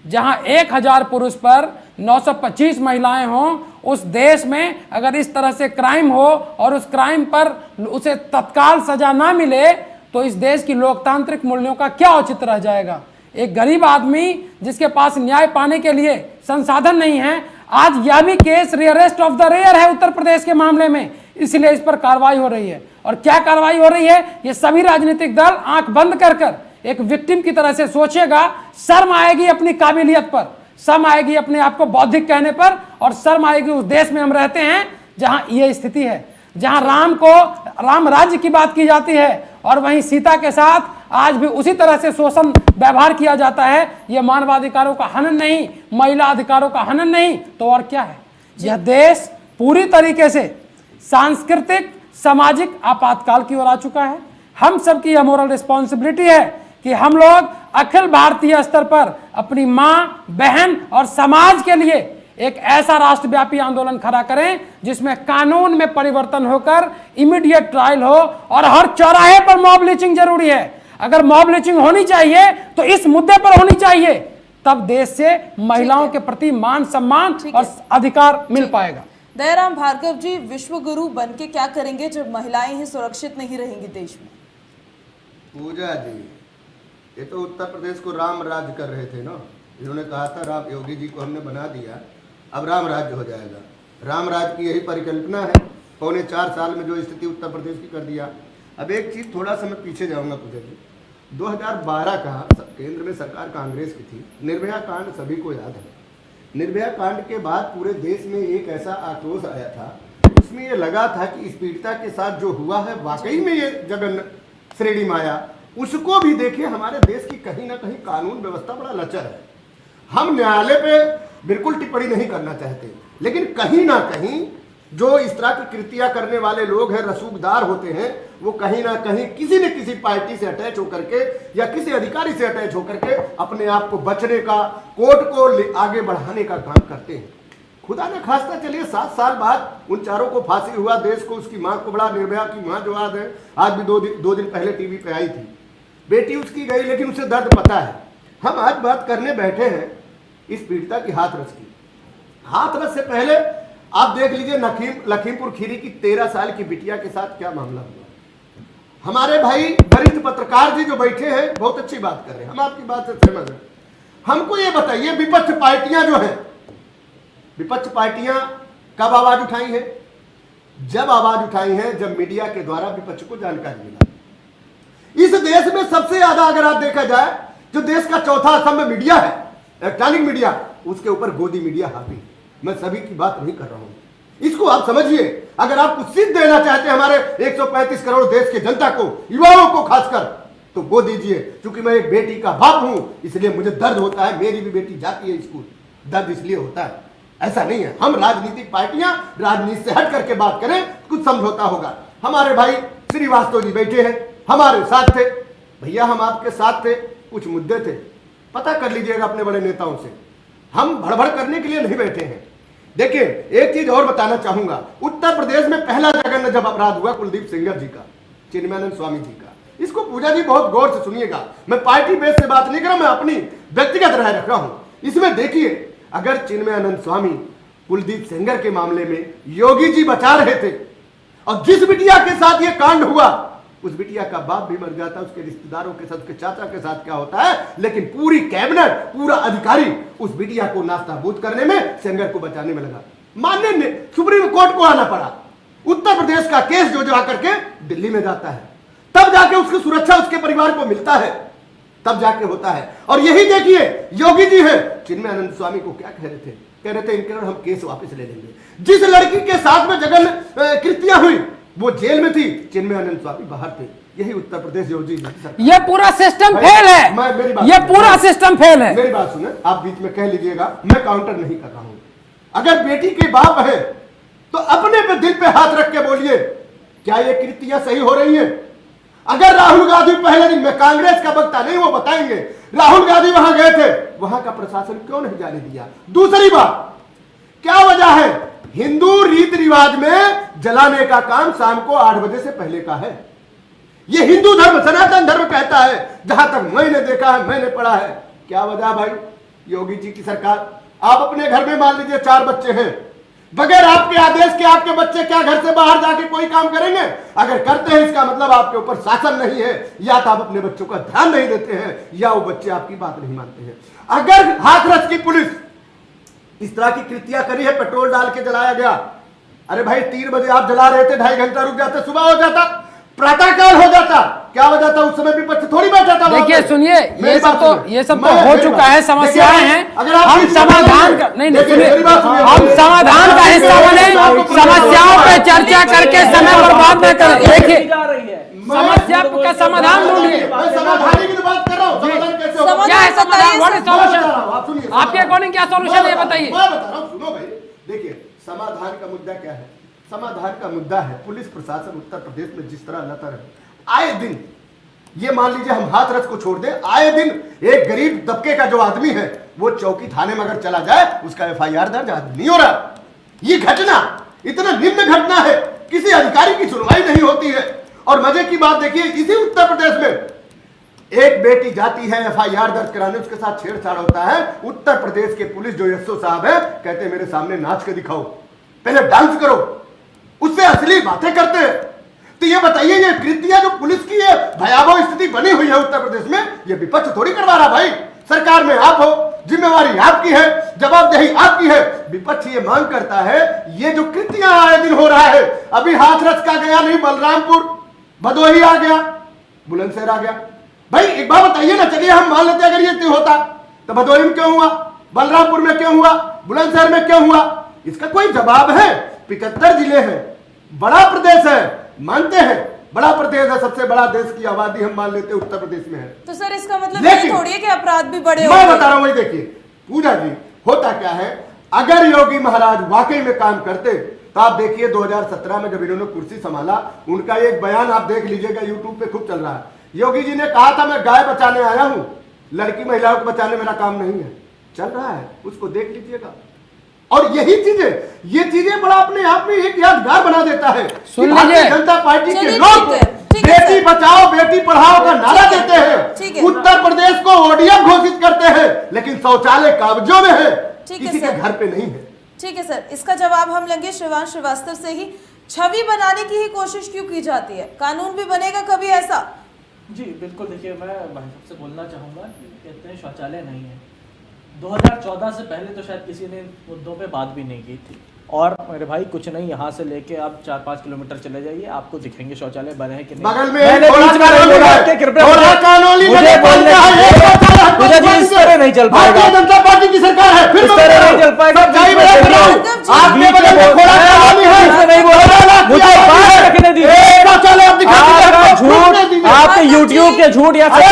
जहां 1000 पुरुष पर 925 महिलाएं हों, उस देश में अगर इस तरह से क्राइम हो और उस क्राइम पर उसे तत्काल सजा ना मिले तो इस देश की लोकतांत्रिक मूल्यों का क्या औचित्य रह जाएगा। एक गरीब आदमी जिसके पास न्याय पाने के लिए संसाधन नहीं है, आज यह भी case rarest of the rare है उत्तर प्रदेश के मामले में, इसलिए इस पर कार्रवाई हो रही है। और क्या कार्रवाई हो रही है, ये सभी राजनीतिक दल आंख बंद कर एक विक्टिम की तरह से सोचेगा। शर्म आएगी अपनी काबिलियत पर, शर्म आएगी अपने आप को बौद्धिक कहने पर, और शर्म आएगी उस देश में हम रहते हैं जहां ये स्थिति है, जहां राम राज्य की बात की जाती है और वहीं सीता के साथ आज भी उसी तरह से शोषण व्यवहार किया जाता है। यह मानवाधिकारों का हनन नहीं, महिला अधिकारों का हनन नहीं तो और क्या है। यह देश पूरी तरीके से सांस्कृतिक सामाजिक आपातकाल की ओर आ चुका है। हम सबकी यह मोरल रिस्पॉन्सिबिलिटी है कि हम लोग अखिल भारतीय स्तर पर अपनी माँ, बहन और समाज के लिए एक ऐसा राष्ट्रव्यापी आंदोलन खड़ा करें जिसमें कानून में परिवर्तन होकर इमीडिएट ट्रायल हो और हर चौराहे पर मॉब लिंचिंग जरूरी है। अगर मॉब लिंचिंग होनी चाहिए तो इस मुद्दे पर होनी चाहिए, तब देश से महिलाओं के प्रति मान सम्मान और अधिकार मिल पाएगा। दयाराम भार्गव जी, विश्व गुरु बन के क्या करेंगे जब महिलाएं ही सुरक्षित नहीं रहेंगी देश में? पूजा जी, ये तो उत्तर प्रदेश को राम राज्य कर रहे थे ना। इन्होंने कहा था राम योगी जी को हमने बना दिया, अब राम राज्य हो जाएगा। राम राज्य की यही परिकल्पना है। 4.25 साल में जो स्थिति उत्तर प्रदेश की कर दिया। अब एक चीज थोड़ा सा मैं पीछे जाऊंगा पूजा जी। 2012 का केंद्र में सरकार कांग्रेस की थी। निर्भया कांड सभी को याद है। निर्भया कांड के बाद पूरे देश में एक ऐसा आक्रोश आया था, उसमें ये लगा था कि इस पीड़िता के साथ जो हुआ है वाकई में ये जगन श्रेणी माया, उसको भी देखिए हमारे देश की कहीं ना कहीं कानून व्यवस्था बड़ा लचर है। हम न्यायालय पे बिल्कुल टिप्पणी नहीं करना चाहते, लेकिन कहीं ना कहीं जो इस तरह की कृतियां करने वाले लोग हैं, रसूखदार होते हैं, वो कहीं ना कहीं किसी न किसी पार्टी से अटैच होकर के या किसी अधिकारी से अटैच होकर के अपने आप को बचने का, कोर्ट को आगे बढ़ाने का काम करते हैं। खुदा ने खास्ता चलिए 7 साल बाद उन चारों को फांसी हुआ, देश को, उसकी मां को बड़ा, निर्भया की मां जो आज भी दो दिन पहले टीवी पे आई थी, बेटी उसकी गई, लेकिन उसे दर्द पता है। हम आज बात करने बैठे हैं इस पीड़िता की हाथरस की। हाथरस से पहले आप देख लीजिए लखीमपुर खीरी की 13 साल की बिटिया के साथ क्या मामला हुआ। हमारे भाई वरिष्ठ पत्रकार जी जो बैठे हैं बहुत अच्छी बात कर रहे हैं, हम आपकी बात से सहमत हैं। हमको ये बताइए, विपक्ष पार्टियां जो हैं, विपक्ष पार्टियां कब आवाज उठाई है? जब आवाज उठाई है जब मीडिया के द्वारा विपक्ष को जानकारी मिला। इस देश में सबसे ज्यादा अगर आप देखा जाए, जो देश का चौथा स्तंभ मीडिया है, इलेक्ट्रॉनिक मीडिया, उसके ऊपर गोदी मीडिया हावी। मैं सभी की बात नहीं कर रहा हूं, इसको आप समझिए। अगर आप कुछ सीख देना चाहते हैं हमारे 135 करोड़ देश की जनता को, युवाओं को खासकर, तो वो दीजिए। क्योंकि मैं एक बेटी का बाप हूं, इसलिए मुझे दर्द होता है। मेरी भी बेटी जाती है स्कूल, दर्द इसलिए होता है, ऐसा नहीं है। हम राजनीतिक पार्टियां राजनीति से हट करके बात करें, कुछ समझौता होगा। हमारे भाई श्रीवास्तव जी बैठे हैं, हमारे साथ थे। भैया हम आपके साथ थे, कुछ मुद्दे थे, पता कर लीजिएगा अपने बड़े नेताओं से। हम भड़बड़ करने के लिए नहीं बैठे हैं। देखिए एक चीज और बताना चाहूंगा, उत्तर प्रदेश में पहला जघन्य जब अपराध हुआ कुलदीप सेंगर जी का, चिन्मयानंद स्वामी जी का, इसको पूजा जी बहुत गौर से सुनिएगा। मैं पार्टी बेस से बात नहीं कर रहा, मैं अपनी व्यक्तिगत राय रख रहा हूं। इसमें देखिए, अगर चिन्मयानंद स्वामी कुलदीप सेंगर के मामले में योगी जी बचा रहे थे, और जिस बिटिया के साथ ये कांड हुआ उस बिटिया का बाप भी मर जाता, उसके रिश्तेदारों के साथ, उसके चाचा के साथ क्या होता है, लेकिन पूरी कैबिनेट, पूरा अधिकारी उस बिटिया को नाश्ताबूद करने में, सेंगर को बचाने में लगा। माननीय सुप्रीम कोर्ट को आना पड़ा। उत्तर प्रदेश का केस जो आकर के दिल्ली में जाता है, तब जाके उसकी सुरक्षा उसके परिवार को मिलता है, तब जाके होता है। और यही देखिए योगी जी है, चिन्मयानंद स्वामी को क्या कह रहे थे? कह रहे थे इनके हम केस वापस ले लेंगे। जिस लड़की के साथ में जघन्य कृतियां हुई वो जेल में थी, चिन्मयानंद स्वामी बाहर थे। यही उत्तर प्रदेश योगी जी। ये पूरा सिस्टम फेल है, ये पूरा सिस्टम फेल है। मेरी बात सुने, आप बीच में कह लीजिएगा, मैं काउंटर नहीं कर रहा हूं। अगर बेटी के बाप है तो अपने पे दिल पे हाथ रख के बोलिए, क्या ये कृतियां सही हो रही हैं? अगर राहुल गांधी पहले दिन, मैं कांग्रेस का वक्ता नहीं, वो बताएंगे, राहुल गांधी वहां गए थे, वहां का प्रशासन क्यों नहीं जाने दिया? दूसरी बात, क्या वजह है? हिंदू रीति रिवाज में जलाने का काम शाम को 8 बजे से पहले का है। यह हिंदू धर्म, सनातन धर्म कहता है, जहां तक मैंने देखा है, मैंने पढ़ा है। क्या वजह भाई? योगी जी की सरकार। आप अपने घर में मान लीजिए 4 बच्चे हैं, बगैर आपके आदेश के आपके बच्चे क्या घर से बाहर जाके कोई काम करेंगे? अगर करते हैं इसका मतलब आपके ऊपर शासन नहीं है, या तो आप अपने बच्चों का ध्यान नहीं देते हैं, या वो बच्चे आपकी बात नहीं मानते हैं। अगर हाथरस की पुलिस इस तरह की कृतियां करी है, पेट्रोल डाल के जलाया गया, अरे भाई 3 बजे आप जला रहे थे, 2.5 घंटा रुक जाते, सुबह हो जाता, प्रातःकाल हो जाता, क्या वजह था? उस समय विपक्ष थोड़ी बैठा था। देखिए सुनिए, ये सब तो हो चुका है, समस्याएं हैं, हम समाधान का नहीं, सुनिए, हम समाधान का हिस्सा बने, समस्याओं पे चर्चा करके समय बर्बाद न करें। देखिए समस्या का समाधान ढूंढिए। समाधान की तो बात कर रहा हूं, समाधान कैसे होगा? क्या है समाधान? What is solution? आपके अकॉर्डिंग क्या सॉल्यूशन है, ये बताइए। मैं बता रहा हूं, सुनो भाई। देखिए समाधान का मुद्दा क्या है? समाधान का मुद्दा है पुलिस प्रशासन उत्तर प्रदेश में जिस तरह लता है, आए दिन, ये मान लीजिए हम हाथरस को छोड़ दें, आए दिन एक गरीब तबके का जो आदमी है वो चौकी थाने में अगर चला जाए, उसका FIR दर्ज नहीं हो रहा। ये घटना इतना निम्न घटना है, किसी अधिकारी की सुनवाई नहीं होती है। और मजे की बात देखिए, इसी उत्तर प्रदेश में एक बेटी जाती है FIR दर्ज कराने, उसके साथ छेड़छाड़ होता है। उत्तर प्रदेश के पुलिस जो SO साहब है, कहते हैं मेरे सामने नाच के दिखाओ, पहले डांस करो, उससे असली बातें करते हैं। तो ये बताइए, ये कृतियां जो पुलिस की है, भयावह स्थिति बनी हुई है उत्तर प्रदेश में, ये विपक्ष थोड़ी करवा रहा भाई। सरकार में आप हो, जिम्मेवारी आपकी है, जवाबदेही आपकी है। विपक्ष ये मांग करता है, ये जो कृतियां आए दिन हो रहा है, अभी हाथरस का गया नहीं, बलरामपुर, भदोही आ गया, बुलंदशहर आ गया। भाई एक बात बताइए ना, चलिए हम मान लेते अगर ये होता तो भदोही में क्यों हुआ, बलरामपुर में क्यों हुआ, बुलंदशहर में क्यों हुआ? इसका कोई जवाब है? 75 जिले हैं, बड़ा प्रदेश है, मानते हैं, बड़ा प्रदेश है, सबसे बड़ा देश की आबादी हम मान लेते हैं उत्तर प्रदेश में है। तो सर इसका मतलब ये थोड़ी है कि अपराध भी बड़े मैं बता रहा हूं, वही देखिए पूजा जी, होता क्या है, अगर योगी महाराज वाकई में काम करते तो आप देखिए 2017 में जब इन्होंने कुर्सी संभाला, उनका एक बयान आप देख लीजिएगा, यूट्यूब पे खूब चल रहा है। योगी जी ने कहा था मैं गाय बचाने आया हूं, लड़की महिलाओं को बचाने मेरा काम नहीं है। चल रहा है, उसको देख लीजिएगा। और यही चीजें, ये चीजें बड़ा अपने आप में एक यादगार बना देता है। भारतीय जनता पार्टी के लोग बेटी बचाओ बेटी पढ़ाओ का नारा देते हैं, उत्तर प्रदेश को ओडीएफ घोषित करते हैं, लेकिन शौचालय कब्जों में है, किसी के घर पे नहीं है। ठीक है सर, इसका जवाब हम लेंगे शिवांश श्रीवास्तव से ही। छवि बनाने की ही कोशिश क्यों की जाती है? कानून भी बनेगा कभी ऐसा? जी बिल्कुल, देखिए मैं भाई साहब से बोलना चाहूँगा कि कहते हैं शौचालय नहीं है। 2014 से पहले तो शायद किसी ने मुद्दों पे बात भी नहीं की थी। और मेरे भाई कुछ नहीं, यहाँ से लेके आप 4-5 किलोमीटर चले जाइए, आपको दिखेंगे शौचालय बने हैं कि नहीं। बगल में मैंने बीच में नहीं बोला कि कृपया मुझे बोलने इस तरह नहीं चल पाएगा। भारतीय जनता पार्टी की सरकार है, फिर इस तरह नहीं चल पाएगा। आपके बगल में खोला कॉलोनी है, नहीं बोला, मुझे बात रखने दीजिए। शौचालय आप दिखा दीजिए, झूठ, आपके यूट्यूब के झूठ यहाँ से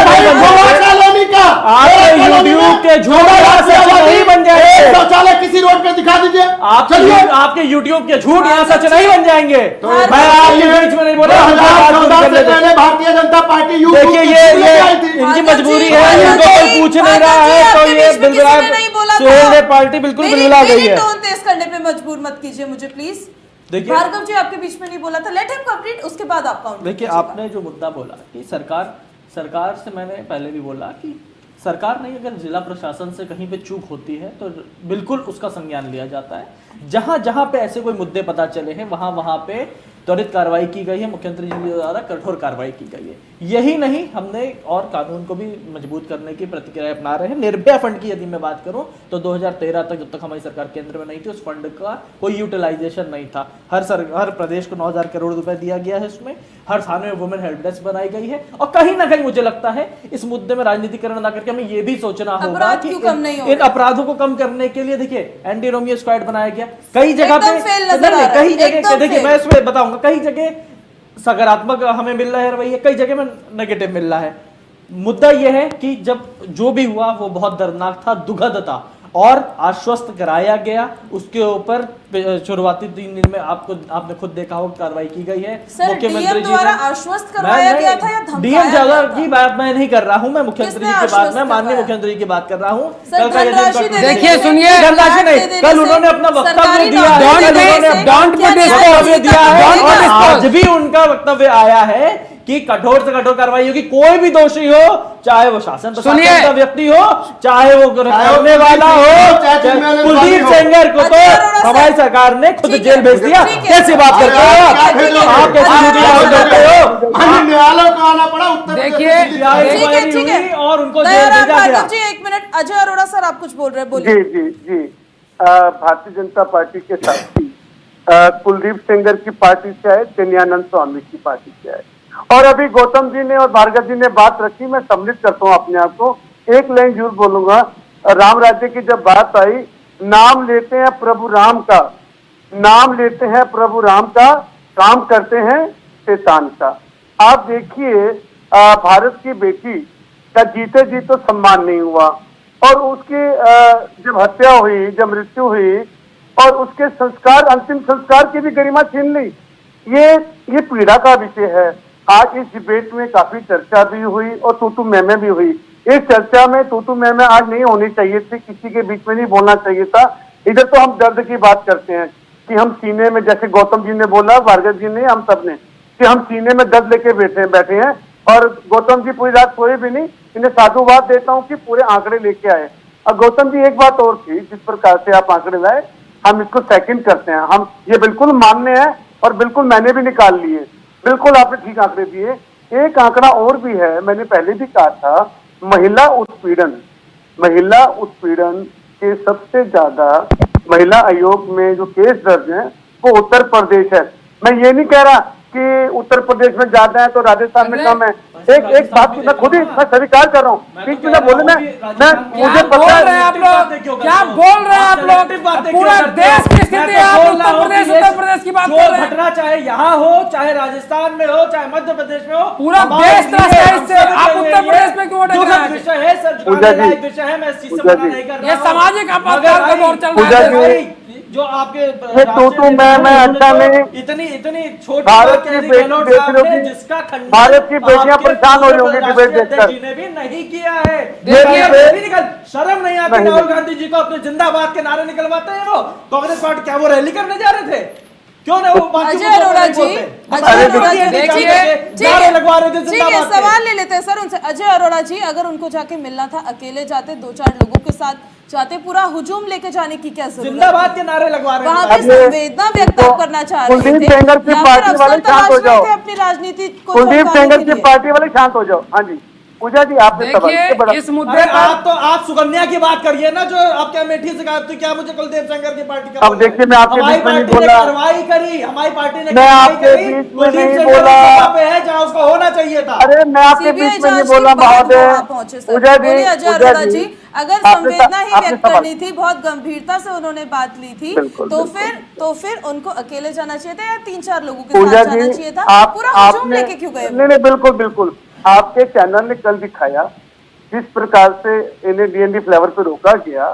कॉलोनी का, आपके यूट्यूब के झूठ यहाँ से नहीं बन जाएंगे। शौचालय किसी रोड पे दिखा दीजिए, आपके YouTube के झूठ यहाँ सच नहीं बन जाएंगे। मैं आपके बीच में नहीं बोला। 2014 से पहले भारतीय जनता पार्टी देखिए ये इनकी मजबूरी है, इनको कोई पूछ नहीं रहा है, तो ये बिलबिला पार्टी बिल्कुल बिलबिला गई है। टोन तेज करने पे मजबूर मत कीजिए मुझे प्लीज। देखिए भार्गव जी आपके बीच में नहीं बोला था, लेट हिम कंप्लीट, उसके बाद आप काउंट। देखिए आपने जो मुद्दा बोला कि सरकार से मैंने पहले भी बोला कि सरकार नहीं, अगर जिला प्रशासन से कहीं पे चूक होती है तो बिल्कुल उसका संज्ञान लिया जाता है। जहां जहां पे ऐसे कोई मुद्दे पता चले हैं वहां वहां पे त्वरित कार्रवाई की गई है, मुख्यमंत्री जी द्वारा कठोर कार्रवाई की गई है। यही नहीं, हमने और कानून को भी मजबूत करने की प्रतिक्रिया अपना रहे हैं। निर्भया फंड की यदि मैं बात करूं तो 2013 तक, जब तक हमारी सरकार केंद्र में नहीं थी, उस फंड का कोई यूटिलाइजेशन नहीं था। हर प्रदेश को 9,000 करोड़ रुपए दिया गया है, उसमें हर थाने में वुमेन हेल्प डेस्क बनाई गई है। और कहीं ना कहीं मुझे लगता है इस मुद्दे में राजनीतिकरण ना करके हमें यह भी सोचना होगा कि इन अपराधों को कम करने के लिए देखिए एंटी रोमियो स्क्वाड बनाया गया। कई जगह पे, कई जगह देखिए मैं इसमें बताऊंगा, कई जगह सकारात्मक हमें मिल रहा है रवैया, कई जगह में नेगेटिव मिल रहा है। मुद्दा यह है कि जब जो भी हुआ वो बहुत दर्दनाक था, दुखद था और आश्वस्त कराया गया। उसके ऊपर शुरुआती 3 दिन में आपने खुद देखा होगा कार्रवाई की गई है। मुख्यमंत्री जी द्वारा आश्वस्त करवाया गया था या धमकाया डीएम ज्यादा की बात मैं नहीं कर रहा हूं, मैं मुख्यमंत्री की बात में माननीय मुख्यमंत्री की बात कर रहा हूं। देखिए सुनिए, धनराशि नहीं, कल उन्होंने अपना वक्तव्य दिया है, आज भी उनका वक्तव्य आया है कि कठोर से कठोर कार्रवाई होगी। कोई भी दोषी हो, चाहे वो शासन प्रशासन का व्यक्ति हो, चाहे वो करने वाला हो, कुलदीप सेंगर को तो हमारी सरकार ने खुद जेल भेज दिया। कैसी बात करते हो आप? कैसे हो? न्यायालय को आना पड़ा उत्तर। देखिए और उनको जेल भेजा गया। जी 1 मिनट, अजय अरोड़ा सर आप कुछ बोल रहे हैं, बोलिए। जी भारतीय जनता पार्टी के साथी कुलदीप सेंगर की पार्टी से आए, चन्यानंद स्वामी की पार्टी से आए, और अभी गौतम जी ने और भार्गव जी ने बात रखी। मैं सम्मिलित करता हूँ अपने आप को, एक लाइन जरूर बोलूंगा। राम राज्य की जब बात आई, नाम लेते हैं प्रभु राम का, नाम लेते हैं प्रभु राम का, काम करते हैं शैतान का। आप देखिए भारत की बेटी का जीते जी तो सम्मान नहीं हुआ, और उसकी जब हत्या हुई, जब मृत्यु हुई, और उसके संस्कार, अंतिम संस्कार की भी गरिमा छीन ली। ये पीड़ा का विषय है। आज इस डिबेट में काफी चर्चा भी हुई और तू मैं भी हुई। इस चर्चा में तू मैं आज नहीं होनी चाहिए थी, किसी के बीच में नहीं बोलना चाहिए था। इधर तो हम दर्द की बात करते हैं कि हम सीने में, जैसे गौतम जी ने बोला, भार्गव जी ने, हम सब ने, कि हम सीने में दर्द लेके बैठे हैं। और गौतम जी पूरी रात सोए भी नहीं। इन्हें साधुवाद देता हूँ कि पूरे आंकड़े लेके आए। और गौतम जी एक बात और थी, जिस प्रकार से आप आंकड़े लाए, हम इसको सेकंड करते हैं। हम ये बिल्कुल मान्य है और बिल्कुल मैंने भी निकाल लिए, बिल्कुल आपने ठीक आंकड़े दिए। एक आंकड़ा और भी है, मैंने पहले भी कहा था, महिला उत्पीड़न के सबसे ज्यादा महिला आयोग में जो केस दर्ज हैं वो उत्तर प्रदेश है। मैं ये नहीं कह रहा कि उत्तर प्रदेश में ज्यादा है तो राजस्थान में कम है। एक बात मैं खुद ही मैं स्वीकार कर रहा हूँ, बीच में बोले मैं मुझे बोल रहे हैं आप लोग, क्या बोल रहे हैं आप लोग? पूरा देश की स्थिति है, आप उत्तर प्रदेश की बात कर रहे हैं। घटना चाहे यहाँ हो, चाहे राजस्थान में हो, चाहे मध्य प्रदेश में हो, पूरा देश त्रस्त है इससे, आप उत्तर प्रदेश में क्यों अटक रहे हैं? विषय है सर, विषय है, मैं इस चीज से मना नहीं कर रहा ये सामाजिक आपातकाल का दौर चल रहा है। जो आपके मैं अच्छा नहीं, इतनी छोटी भारत की बेटी जिसका भारत की बेटियां परेशान हो रही होंगी डिबेट देखकर, जी ने भी नहीं किया है। देखिए शर्म नहीं आती राहुल गांधी जी को अपने जिंदाबाद के नारे निकलवाते हैं। वो कांग्रेस पार्टी क्या वो रैली करने जा रहे थे? क्यों ना वो अजय अरोड़ा जी, लगवा रहे थे? ठीक है, सवाल ले लेते हैं सर उनसे। अजय अरोड़ा जी, अगर उनको जाके मिलना था, अकेले जाते, 2-4 लोगों के साथ जाते, पूरा हुजूम लेके जाने की क्या जरूरत? जिंदाबाद के नारे लगवा रहे वहाँ पे संवेदना व्यक्त करना चाह रहे थे, कुलदीप सेंगर की पार्टी वाले शांत हो जाओ, अपनी राजनीति को कुलदीप सेंगर की पार्टी वाले शांत हो जाओ। हाँ जी पूजा जी, आपने देखिए इस मुद्दे पर आप सुकन्या की बात करिए ना, जो आप क्या मेठी से कहा, तो क्या मुझे कुलदीप सेंगर की पार्टी का? अब देखिए मैं आपके बीच में नहीं बोला, कार्रवाई करी हमारी पार्टी ने, मैं आपके बीच में नहीं बोला है जहाँ उसका होना चाहिए था। अरे मैं आपके बीच में नहीं बोला महोदय। पूजा जी, अजय जी, अगर संवेदना ही व्यक्त करनी थी, बहुत गंभीरता से उन्होंने बात ली थी, तो फिर उनको अकेले जाना चाहिए था या 3-4 लोगों के साथ जाना चाहिए था? पूरा हुजूम लेके क्यों गए? नहीं, बिल्कुल बिल्कुल, आपके चैनल ने कल दिखाया जिस प्रकार से इन्हें डीएनडी फ्लेवर पे रोका गया,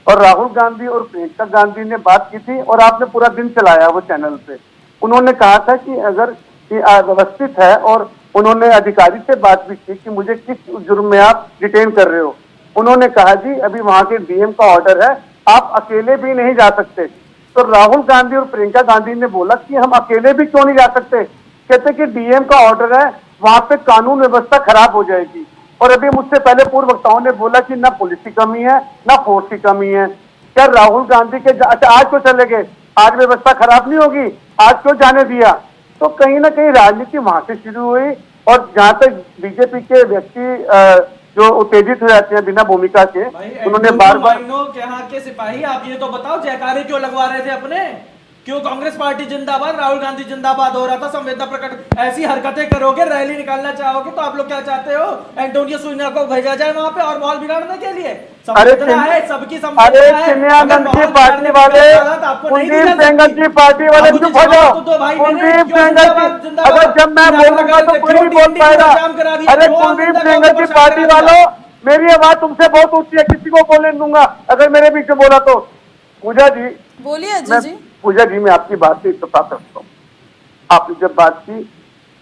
और राहुल गांधी और प्रियंका गांधी ने बात की थी और आपने पूरा दिन चलाया वो चैनल पे। उन्होंने कहा था कि अगर ये अव्यवस्थित है, और उन्होंने अधिकारी से बात भी की कि मुझे किस जुर्म में आप डिटेन कर रहे हो। उन्होंने कहा जी अभी वहां के डीएम का ऑर्डर है, आप अकेले भी नहीं जा सकते। तो राहुल गांधी और प्रियंका गांधी ने बोला कि हम अकेले भी क्यों नहीं जा सकते? कहते कि डीएम का ऑर्डर है, वहां पे कानून व्यवस्था खराब हो जाएगी। और अभी मुझसे पहले पूर्व वक्ताओं ने बोला कि ना पुलिस की कमी है ना फोर्स की कमी है। क्या राहुल गांधी के अच्छा आज क्यों चले गए? आज व्यवस्था खराब नहीं होगी? आज क्यों जाने दिया? तो कहीं ना कहीं राजनीति वहां से शुरू हुई, और जहां तक बीजेपी के व्यक्ति जो उत्तेजित हो जाते हैं बिना भूमिका के, उन्होंने बार बार यहाँ के सिपाही, आप ये तो बताओ जयकारे क्यों लगवा रहे थे अपने? क्यों कांग्रेस पार्टी जिंदाबाद, राहुल गांधी जिंदाबाद हो रहा था, संवेदना प्रकट, ऐसी हरकतें करोगे, रैली निकालना चाहोगे, तो आप लोग क्या चाहते हो? एंटोनियो सोनिया को भेजा जाए वहां पे और माहौल बिगाड़ने के लिए? संवेदना है, सबकी संवेदना है। चिन्यानंद की पार्टी वाले, कुलदीप सेंगर की पार्टी वाले चुप हो जाओ। कुलदीप सेंगर की, अगर जब मैं बोलूंगा तो कोई नहीं बोल पाएगा। अरे कुलदीप सेंगर की पार्टी वालों, मेरी आवाज तुमसे बहुत ऊंची है, किसी को बोलने दूंगा अगर मेरे बीच में बोला तो। पूजा जी बोलिए अजय जी। पूजा जी मैं आपकी बात से इत्तेफाक रखता हूँ। आपने जब बात की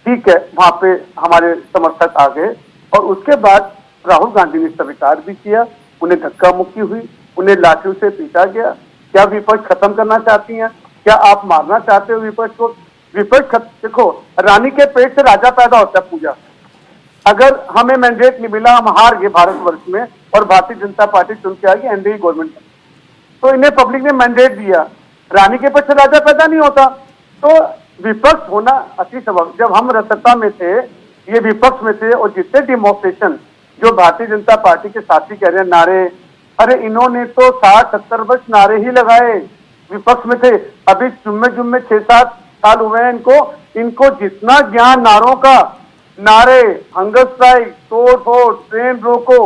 ठीक है, वहां पे हमारे समर्थक आ गए, और उसके बाद राहुल गांधी ने स्वीकार भी किया, उन्हें धक्का मुक्की हुई, उन्हें लाठियों से पीटा गया। क्या विपक्ष खत्म करना चाहती हैं? क्या आप मारना चाहते हो विपक्ष को? विपक्ष देखो, रानी के पेट से राजा पैदा होता है। पूजा, अगर हमें मैंडेट नहीं मिला, हम हार गए भारतवर्ष में, और भारतीय जनता पार्टी चुन के आ गई एनडीए गवर्नमेंट, तो इन्हें पब्लिक ने मैंडेट दिया। रानी के पेट से राजा पैदा नहीं होता, तो विपक्ष होना अति स्वाभाविक। जब हम सत्ता में थे, ये विपक्ष में थे, और जितने डेमोक्रेशन जो भारतीय जनता पार्टी के साथी कह रहे हैं नारे, अरे इन्होंने तो 60-70 वर्ष नारे ही लगाए, विपक्ष में थे। अभी जुम्मे 6-7 साल हुए हैं इनको जितना ज्ञान नारों का, नारे, हंगर स्ट्राइक, तोड़ फोड़, ट्रेन रोको,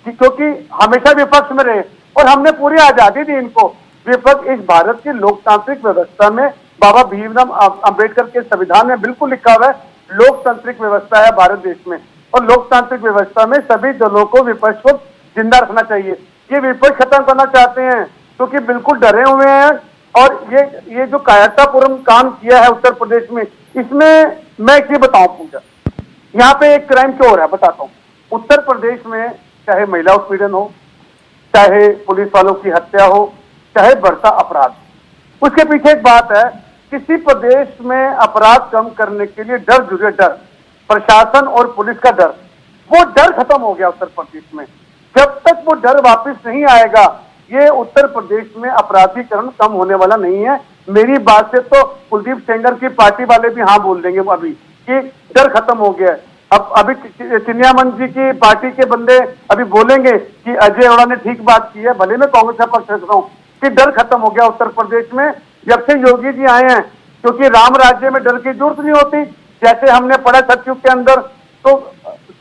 क्योंकि हमेशा विपक्ष में रहे, और हमने पूरी आजादी दी इनको। विपक्ष इस भारत की लोकतांत्रिक व्यवस्था में, बाबा भीमराव अंबेडकर के संविधान में बिल्कुल लिखा हुआ है, लोकतांत्रिक व्यवस्था है भारत देश में, और लोकतांत्रिक व्यवस्था में सभी दलों को, विपक्ष को जिंदा रखना चाहिए। ये विपक्ष खत्म करना चाहते हैं क्योंकि बिल्कुल डरे हुए हैं, और ये जो कायरतापूर्ण काम किया है उत्तर प्रदेश में, इसमें मैं एक बताऊं पूजा, यहाँ पे एक क्राइम क्यों हो रहा है बताता हूँ। उत्तर प्रदेश में चाहे महिला उत्पीड़न हो, चाहे पुलिस वालों की हत्या हो, चाहे बढ़ता अपराध, उसके पीछे एक बात है, किसी प्रदेश में अपराध कम करने के लिए डर जुड़े, डर, प्रशासन और पुलिस का डर, वो डर खत्म हो गया उत्तर प्रदेश में। जब तक वो डर वापस नहीं आएगा, ये उत्तर प्रदेश में अपराधीकरण कम होने वाला नहीं है। मेरी बात से तो कुलदीप सेंगर की पार्टी वाले भी हाँ बोल देंगे अभी कि डर खत्म हो गया है। अब अभी चिन्यानंद जी की पार्टी के बंदे अभी बोलेंगे कि अजय अरोड़ा ने ठीक बात की है, भले मैं कांग्रेस का पक्ष रखता हूँ, कि डर खत्म हो गया उत्तर प्रदेश में जब से योगी जी आए हैं, क्योंकि राम राज्य में डर की जरूरत नहीं होती। जैसे हमने पढ़ा सतयुग के अंदर, तो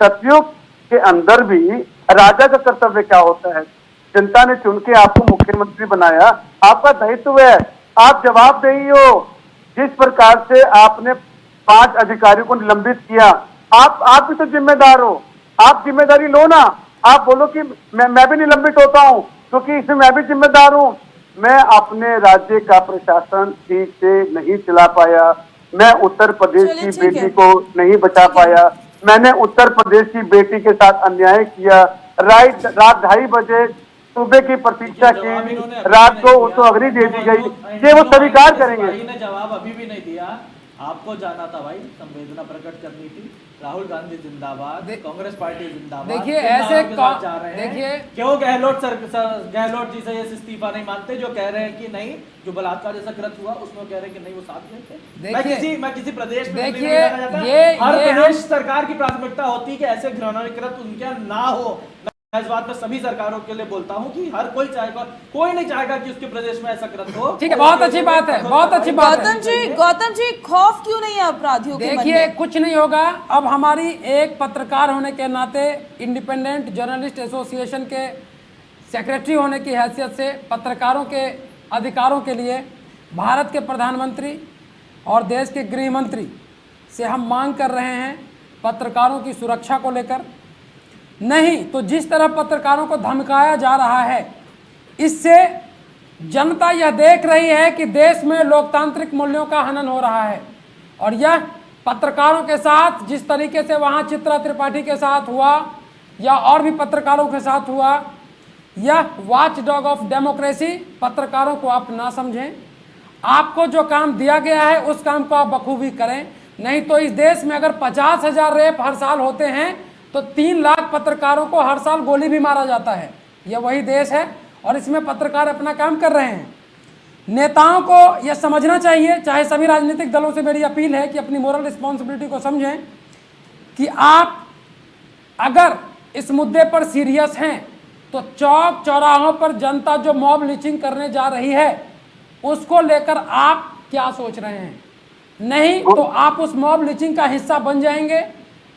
सतयुग के अंदर भी राजा का कर्तव्य क्या होता है। जनता ने चुन के आपको मुख्यमंत्री बनाया, आपका दायित्व है, आप जवाबदेही हो। जिस प्रकार से आपने 5 अधिकारियों को निलंबित किया, आप भी तो जिम्मेदार हो, आप जिम्मेदारी लो ना। आप बोलो कि मैं भी निलंबित होता हूं क्योंकि इसमें मैं भी जिम्मेदार हूं। मैं अपने राज्य का प्रशासन ठीक से नहीं चला पाया, मैं उत्तर प्रदेश की बेटी को नहीं बचा पाया, मैंने उत्तर प्रदेश की बेटी के साथ अन्याय किया। रात 2:30 बजे सुबह की प्रतीक्षा की, रात को उसको अग्नि दे दी गई, ये वो स्वीकार करेंगे। भाई ने जवाब अभी भी नहीं दिया। आपको जाना था भाई, संवेदना प्रकट करनी थी। राहुल गांधी जिंदाबाद, कांग्रेस पार्टी जिंदाबाद। देखिए ऐसे देखिए क्यों गहलोत जी से ये इस्तीफा नहीं मानते, जो कह रहे हैं कि नहीं, जो बलात्कार जैसा कृत्य हुआ उसमें कह रहे हैं कि नहीं वो साथ में थे। मैं किसी प्रदेश में देखिए हर प्रदेश सरकार की प्राथमिकता होती है कि ऐसे घृणा कृत्य उनके यहाँ ना हो। इस बात में सभी सरकारों के लिए बोलता हूं कि हर कोई चाहेगा, कोई नहीं चाहेगा कि उसके प्रदेश में ऐसा कृत्य हो। ठीक है, बहुत अच्छी बात है, बहुत अच्छी बात है। गौतम जी खौफ क्यों नहीं है अपराधियों के मन में? देखिए कुछ नहीं होगा। अब हमारी एक पत्रकार होने के नाते, इंडिपेंडेंट जर्नलिस्ट एसोसिएशन के सेक्रेटरी होने की हैसियत से पत्रकारों के अधिकारों के लिए भारत के प्रधानमंत्री और देश के गृह मंत्री से हम मांग कर रहे हैं पत्रकारों की सुरक्षा को लेकर। नहीं तो जिस तरह पत्रकारों को धमकाया जा रहा है, इससे जनता यह देख रही है कि देश में लोकतांत्रिक मूल्यों का हनन हो रहा है। और यह पत्रकारों के साथ जिस तरीके से वहाँ चित्रा त्रिपाठी के साथ हुआ या और भी पत्रकारों के साथ हुआ, यह वॉच डॉग ऑफ डेमोक्रेसी पत्रकारों को आप ना समझें। आपको जो काम दिया गया है उस काम को आप बखूबी करें। नहीं तो इस देश में अगर 50,000 रेप हर साल होते हैं तो 3 लाख पत्रकारों को हर साल गोली भी मारा जाता है। यह वही देश है और इसमें पत्रकार अपना काम कर रहे हैं। नेताओं को यह समझना चाहिए, चाहे सभी राजनीतिक दलों से मेरी अपील है कि अपनी मोरल रिस्पॉन्सिबिलिटी को समझें कि आप अगर इस मुद्दे पर सीरियस हैं तो चौक चौराहों पर जनता जो मॉब लिंचिंग करने जा रही है उसको लेकर आप क्या सोच रहे हैं। नहीं तो आप उस मॉब लिंचिंग का हिस्सा बन जाएंगे।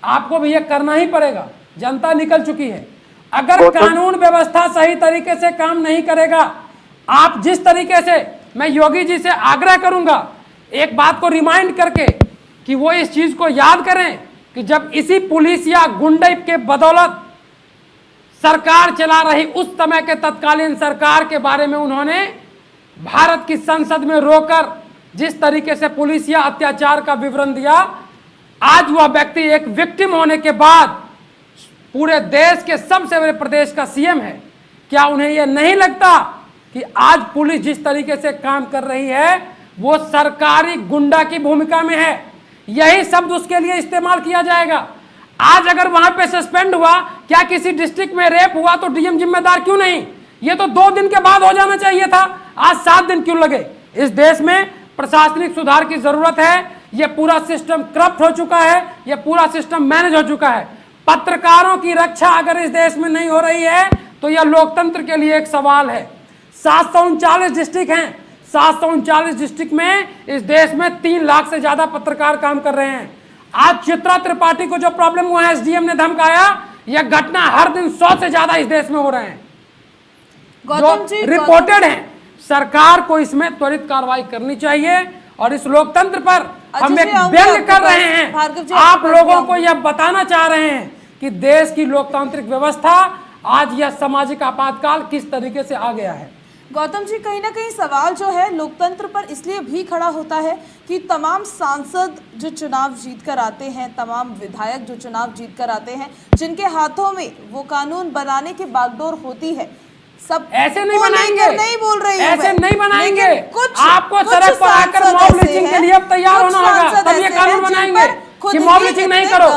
आपको भी ये करना ही पड़ेगा, जनता निकल चुकी है। अगर कानून व्यवस्था सही तरीके से काम नहीं करेगा, आप जिस तरीके से, मैं योगी जी से आग्रह करूंगा एक बात को रिमाइंड करके कि वो इस चीज को याद करें कि जब इसी पुलिस या गुंडे के बदौलत सरकार चला रही उस समय के तत्कालीन सरकार के बारे में उन्होंने भारत की संसद में रोकर जिस तरीके से पुलिस या अत्याचार का विवरण दिया, आज वह व्यक्ति एक विक्टिम होने के बाद पूरे देश के सबसे बड़े प्रदेश का सीएम है। क्या उन्हें यह नहीं लगता कि आज पुलिस जिस तरीके से काम कर रही है वो सरकारी गुंडा की भूमिका में है? यही शब्द उसके लिए इस्तेमाल किया जाएगा। आज अगर वहां पे सस्पेंड हुआ, क्या किसी डिस्ट्रिक्ट में रेप हुआ तो डीएम जिम्मेदार क्यों नहीं? ये तो 2 दिन के बाद हो जाना चाहिए था, आज 7 दिन क्यों लगे? इस देश में प्रशासनिक सुधार की जरूरत है। यह पूरा सिस्टम करप्ट हो चुका है, यह पूरा सिस्टम मैनेज हो चुका है। पत्रकारों की रक्षा अगर इस देश में नहीं हो रही है तो यह लोकतंत्र के लिए एक सवाल है। 739 डिस्ट्रिक्ट हैं, 739 डिस्ट्रिक्ट में इस देश में 3 लाख से ज्यादा पत्रकार काम कर रहे हैं। आज चित्रा त्रिपाठी को जो प्रॉब्लम हुआ है, एसडीएम ने धमकाया, यह घटना हर दिन 100 से ज्यादा इस देश में हो रहे हैं जो रिपोर्टेड हैं। सरकार को इसमें त्वरित कार्रवाई करनी चाहिए और इस लोकतंत्र पर हम एक व्यंग कर रहे हैं। आप लोगों को यह बताना चाह रहे हैं कि देश की लोकतांत्रिक व्यवस्था आज यह सामाजिक आपातकाल किस तरीके से आ गया है। गौतम जी, कहीं ना कहीं सवाल जो है लोकतंत्र पर इसलिए भी खड़ा होता है कि तमाम सांसद जो चुनाव जीत कर आते हैं, तमाम विधायक जो चुनाव जीत कर आते हैं, जिनके हाथों में वो कानून बनाने की बागडोर होती है, सब ऐसे नहीं बनाएंगे, नहीं बोल रही हूं, ऐसे नहीं बनाएंगे। आपको सड़क पर आकर मॉब लिंचिंग के लिए अब तैयार होना होगा, तब ये कानून बनाएंगे कि मॉब लिंचिंग नहीं करो।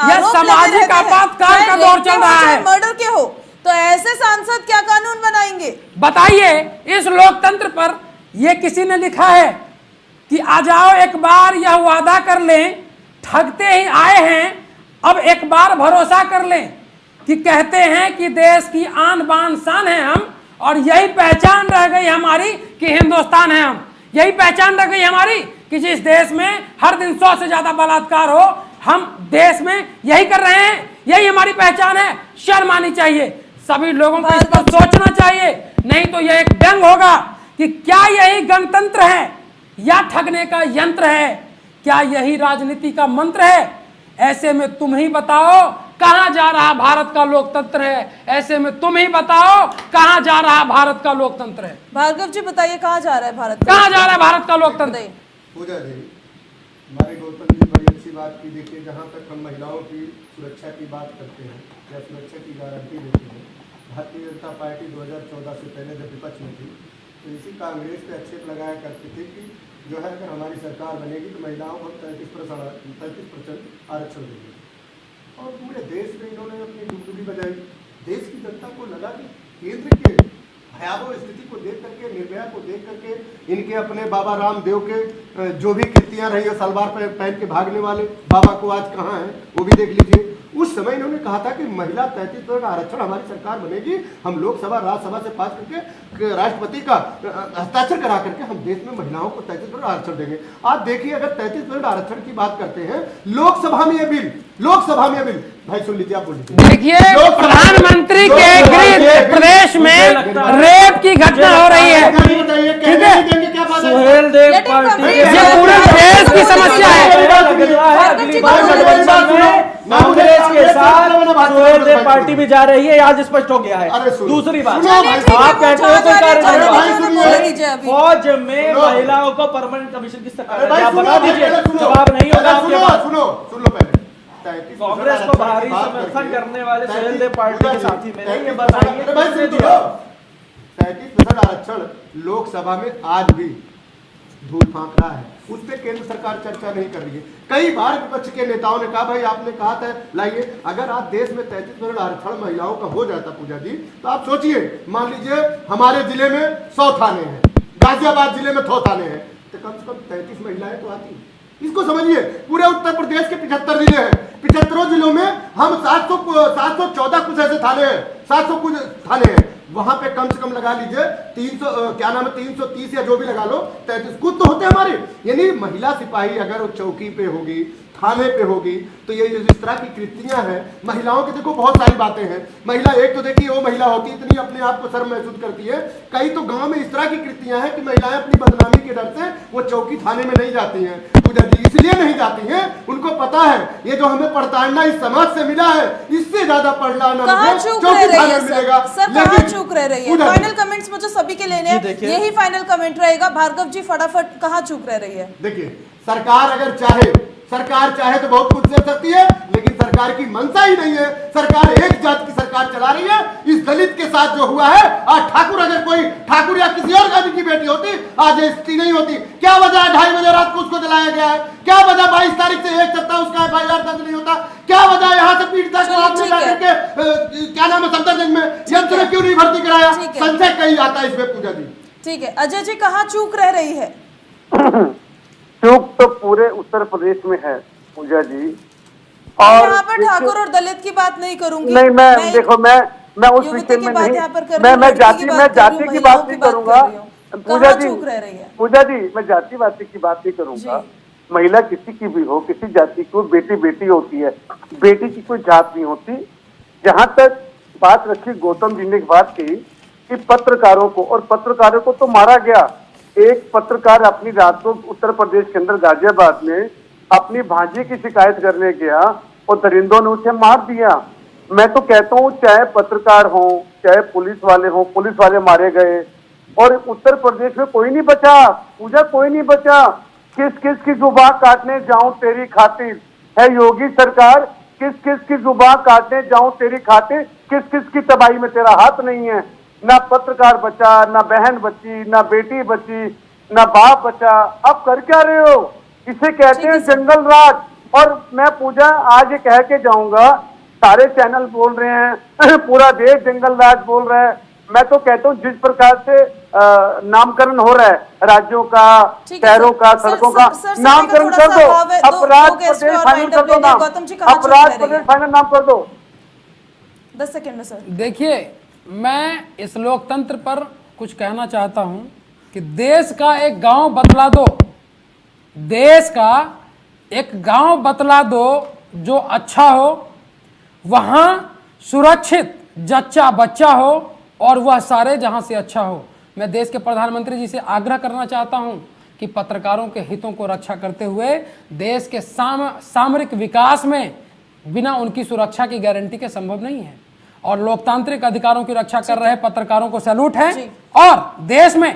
यह सामाजिक आपातकाल का दौर चल रहा है। मर्डर के हो तो ऐसे सांसद क्या कानून बनाएंगे? बताइए। इस लोकतंत्र पर यह किसी ने लिखा है कि आ जाओ एक बार यह वादा कर लें, ठगते ही आए हैं अब एक बार भरोसा कर लें, कि कहते हैं कि देश की आन बान शान है हम, और यही पहचान रह गई हमारी कि हिंदुस्तान है हम। यही पहचान रह गई हमारी कि जिस देश में हर दिन 100 से ज्यादा बलात्कार हो, हम देश में यही कर रहे हैं, यही हमारी पहचान है। शर्म आनी चाहिए, सभी लोगों को इस पर सोचना चाहिए, नहीं तो यह एक व्यंग होगा कि क्या यही गणतंत्र है या ठगने का यंत्र है, क्या यही राजनीति का मंत्र है। ऐसे में तुम ही बताओ कहां जा रहा भारत का लोकतंत्र है, ऐसे में तुम ही बताओ कहां जा रहा भारत का लोकतंत्र है। भार्गव जी बताइए कहां जा रहा है भारत, कहां जा रहा है भारत का लोकतंत्र। पूजा जी, हमारे गौतम जी बड़ी अच्छी बात की। देखिए, जहाँ तक हम महिलाओं की सुरक्षा की बात करते हैं या सुरक्षा की गारंटी देते हैं, भारतीय जनता पार्टी 2014 से पहले जब विपक्ष में थी तो इसी कांग्रेस पे आक्षेप लगाया करती थी कि जो है अगर हमारी सरकार बनेगी तो महिलाओं को 33% आरक्षण देंगे। और पूरे देश में इन्होंने अपनी डुगडुगी बजाई। देश की जनता को लगा कि केंद्र के भयावह स्थिति को देख करके, निर्भया को देख करके, इनके अपने बाबा रामदेव के जो भी कृतियां रही है, सलवार पहन के भागने वाले बाबा को आज कहाँ है वो भी देख लीजिए। उस समय इन्होंने कहा था कि महिला 33% आरक्षण हमारी सरकार बनेगी, हम लोकसभा राज्यसभा से पास करके राष्ट्रपति का हस्ताक्षर करा करके हम देश में महिलाओं को 33% आरक्षण देंगे। आप देखिए, अगर 33% आरक्षण की बात करते हैं, लोकसभा में ये बिल, भाई सुन लीजिए, आप बोल लीजिए। देखिए, प्रधानमंत्री के गृह प्रदेश में रेप की घटना हो रही है, ठीक है, सुहेल देव पार्टी ये पूरे देश की समस्या है। अगली बार गठबंधन में कांग्रेस के साथ सुहेल देव पार्टी भी जा रही है, आज स्पष्ट हो गया है। दूसरी बात, आप कहते हो तो फौज में महिलाओं को परमानेंट कमीशन किस तरह, आप बता दीजिए, जवाब नहीं होगा आपके पास। सुन लो पहले, कांग्रेस को भारी समर्थन करने वाले सुहेल देव पार्टी के साथी में नहीं, ये बताइए 33% आरक्षण लोकसभा में आज भी धूल फांक रहा है, उस पर केंद्र सरकार चर्चा नहीं कर रही है। कई बार विपक्ष के नेताओं ने कहा, भाई आपने कहा था लाइए, अगर आज देश में 33% आरक्षण महिलाओं का हो जाता पूजा जी, तो आप सोचिए, मान लीजिए हमारे जिले में 100 थाने हैं, गाजियाबाद जिले में 100 थाने हैं, तो कम से कम 33 महिलाएं तो आती। इसको समझिए, पूरे उत्तर प्रदेश के 75 जिले हैं, 75 जिलों में हम 714 कुछ ऐसे थाने हैं, 700 कुछ थाने हैं, वहां पे कम से कम लगा लीजिए 330 या जो भी लगा लो, 33 कुछ तो होते हमारे। यानी महिला सिपाही अगर वो चौकी पे होगी, थाने पे होगी, तो ये इस तरह की कृतियां हैं। महिलाओं की देखो बहुत सारी बातें हैं। महिला एक तो देखिए, वो महिला होती है इतनी अपने आप को शर्म महसूस करती है, कई तो गांव में इस तरह की कृतियां हैं कि महिलाएं अपनी बदनामी के डर से वो चौकी थाने में नहीं जाती हैं। पूजा जी इसलिए नहीं जाती हैं, उनको पता है ये जो हमें पड़ताड़ना इस समाज से मिला है, इससे ज्यादा पड़ताड़ना मिलेगा। चूक रह रही है। फाइनल कमेंट्स मुझे सभी के लेने हैं, यही फाइनल कमेंट रहेगा। भार्गव जी फटाफट, कहां चूक रह रही है? देखिए, सरकार अगर चाहे तो बहुत कुछ कर सकती है, लेकिन सरकार की मंशा ही नहीं है। सरकार एक जात की सरकार चला रही है। इस दलित के साथ जो हुआ है, आज ठाकुर, अगर कोई ठाकुर या किसी और जाति की बेटी होती, आज ये स्थिति नहीं होती। क्या वजह 2:30 बजे रात को उसको जलाया गया है? क्या वजह 22 तारीख से एक सप्ताह उसका FIR दर्ज नहीं होता? क्या वजह यहाँ से पीड़िता को आपने जाकर के क्या नाम है सफदरजंग में यंत्र क्यों नहीं भर्ती कराया? संशय कहीं आता है इसमें पूजा जी। ठीक है, अजय जी कहाँ चूक रह रही है? चूक तो पूरे उत्तर प्रदेश में है पूजा जी। और यहाँ पर ठाकुर और दलित की बात नहीं करूंगी। नहीं, मैं देखो, मैं उस विषय में नहीं, मैं जाति की बात नहीं करूंगा पूजा जी। पूजा जी, मैं जातिवादी की बात नहीं करूंगा। महिला किसी की भी हो, किसी जाति को, बेटी होती है, बेटी की कोई जात नहीं होती। जहां तक बात रखी गौतम जी ने एक बात कही कि पत्रकारों को तो मारा गया। एक पत्रकार अपनी रात को उत्तर प्रदेश के अंदर गाजियाबाद में अपनी भांजी की शिकायत करने गया और दरिंदों ने उसे मार दिया। मैं तो कहता हूँ, चाहे पत्रकार हो, चाहे पुलिस वाले मारे गए, और उत्तर प्रदेश में कोई नहीं बचा पूजा, कोई नहीं बचा। किस की जुबान काटने जाऊं तेरी खातिर, है योगी सरकार, किस की जुबान काटने जाऊं तेरी खातिर, किस की तबाही में तेरा हाथ नहीं है। ना पत्रकार बचा, ना बहन बची, ना बेटी बची, ना बाप बचा। अब कर क्या रहे हो? इसे कहते हैं जंगल राज। और मैं पूजा आज ये कह के जाऊंगा, सारे चैनल बोल रहे हैं, पूरा देश जंगल राज बोल रहा है। मैं तो कहता हूँ जिस प्रकार से नामकरण हो रहा है राज्यों का, शहरों का, सड़कों का, नामकरण कर दो। अपराध प्रदेश फाइनल कर दो, नाम अपराध प्रदेश फाइनल नाम कर दो। 10 सेकंड में सर। देखिए, मैं इस लोकतंत्र पर कुछ कहना चाहता हूं कि देश का एक गांव बतला दो, देश का एक गांव बतला दो जो अच्छा हो, वहां सुरक्षित जच्चा बच्चा हो और वह सारे जहां से अच्छा हो। मैं देश के प्रधानमंत्री जी से आग्रह करना चाहता हूं कि पत्रकारों के हितों को रक्षा करते हुए देश के सामरिक विकास में बिना उनकी सुरक्षा की गारंटी के संभव नहीं है। और लोकतांत्रिक अधिकारों की रक्षा कर रहे पत्रकारों को सैल्यूट है। और देश में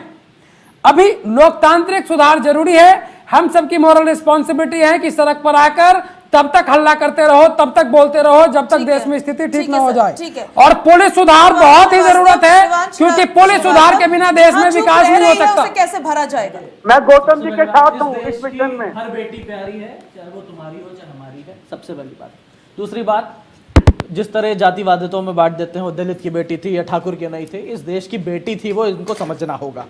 अभी लोकतांत्रिक सुधार जरूरी है। हम सबकी मॉरल रिस्पॉन्सिबिलिटी है कि सड़क पर आकर तब तक हल्ला करते रहो, तब तक बोलते रहो जब तक देश में स्थिति ठीक न हो जाए। और पुलिस सुधार बहुत ही जरूरत है, क्योंकि पुलिस सुधार के बिना देश में विकास नहीं हो सकता। कैसे भरा जाएगा? मैं गौतम जी के साथ हूँ इस मिशन में। हर बेटी प्यारी है, चाहे वो तुम्हारी हो चाहे हमारी है, सबसे बड़ी बात। दूसरी बात, जिस तरह जातिवादियों में बांट देते हैं, वो दलित की बेटी थी या ठाकुर की नहीं थी, इस देश की बेटी थी, वो इनको समझना होगा।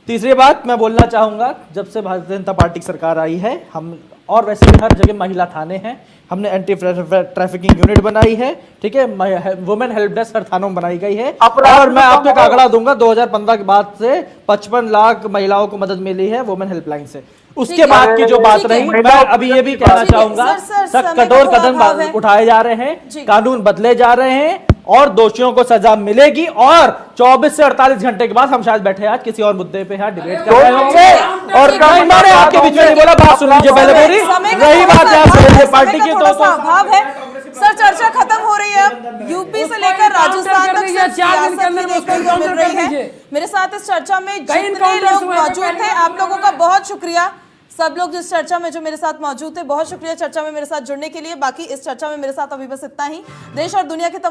तीसरी बात मैं बोलना चाहूंगा, जब से भारतीय जनता पार्टी की सरकार आई है, हम और वैसे भी हर जगह महिला थाने हैं, हमने एंटी ट्रैफिकिंग यूनिट बनाई है, ठीक है, वुमेन हेल्प डेस्क हर थानों में बनाई गई है। और मैं आपको एक आंकड़ा दूंगा, 2015 के बाद से 55 लाख महिलाओं को मदद मिली है वुमेन हेल्पलाइन से। उसके बाद की जो बात रही, मैं अभी ये भी कहना चाहूंगा, सख्त कठोर कदम उठाए जा रहे हैं, कानून बदले जा रहे हैं और दोषियों को सजा मिलेगी। और 24 से 48 घंटे के बाद हम शायद बैठे आज किसी और मुद्दे पे यहाँ डिबेट कर रहे होंगे। और मैंने आपके बीच में नहीं बोला, बात सुन लीजिए पहले मेरी। रही बात है पार्टी की, तो अभाव है सर, चर्चा खत्म हो रही है। यूपी से लेकर राजस्थान तक सियासत भी देखने को मिल रही है। मेरे साथ इस चर्चा में जितने लोग मौजूद थे, आप लोगों का बहुत शुक्रिया। सब लोग जिस चर्चा में जो मेरे साथ मौजूद थे, बहुत शुक्रिया चर्चा में मेरे साथ जुड़ने के लिए। बाकी इस चर्चा में मेरे साथ अभी बस इतना ही। देश और दुनिया के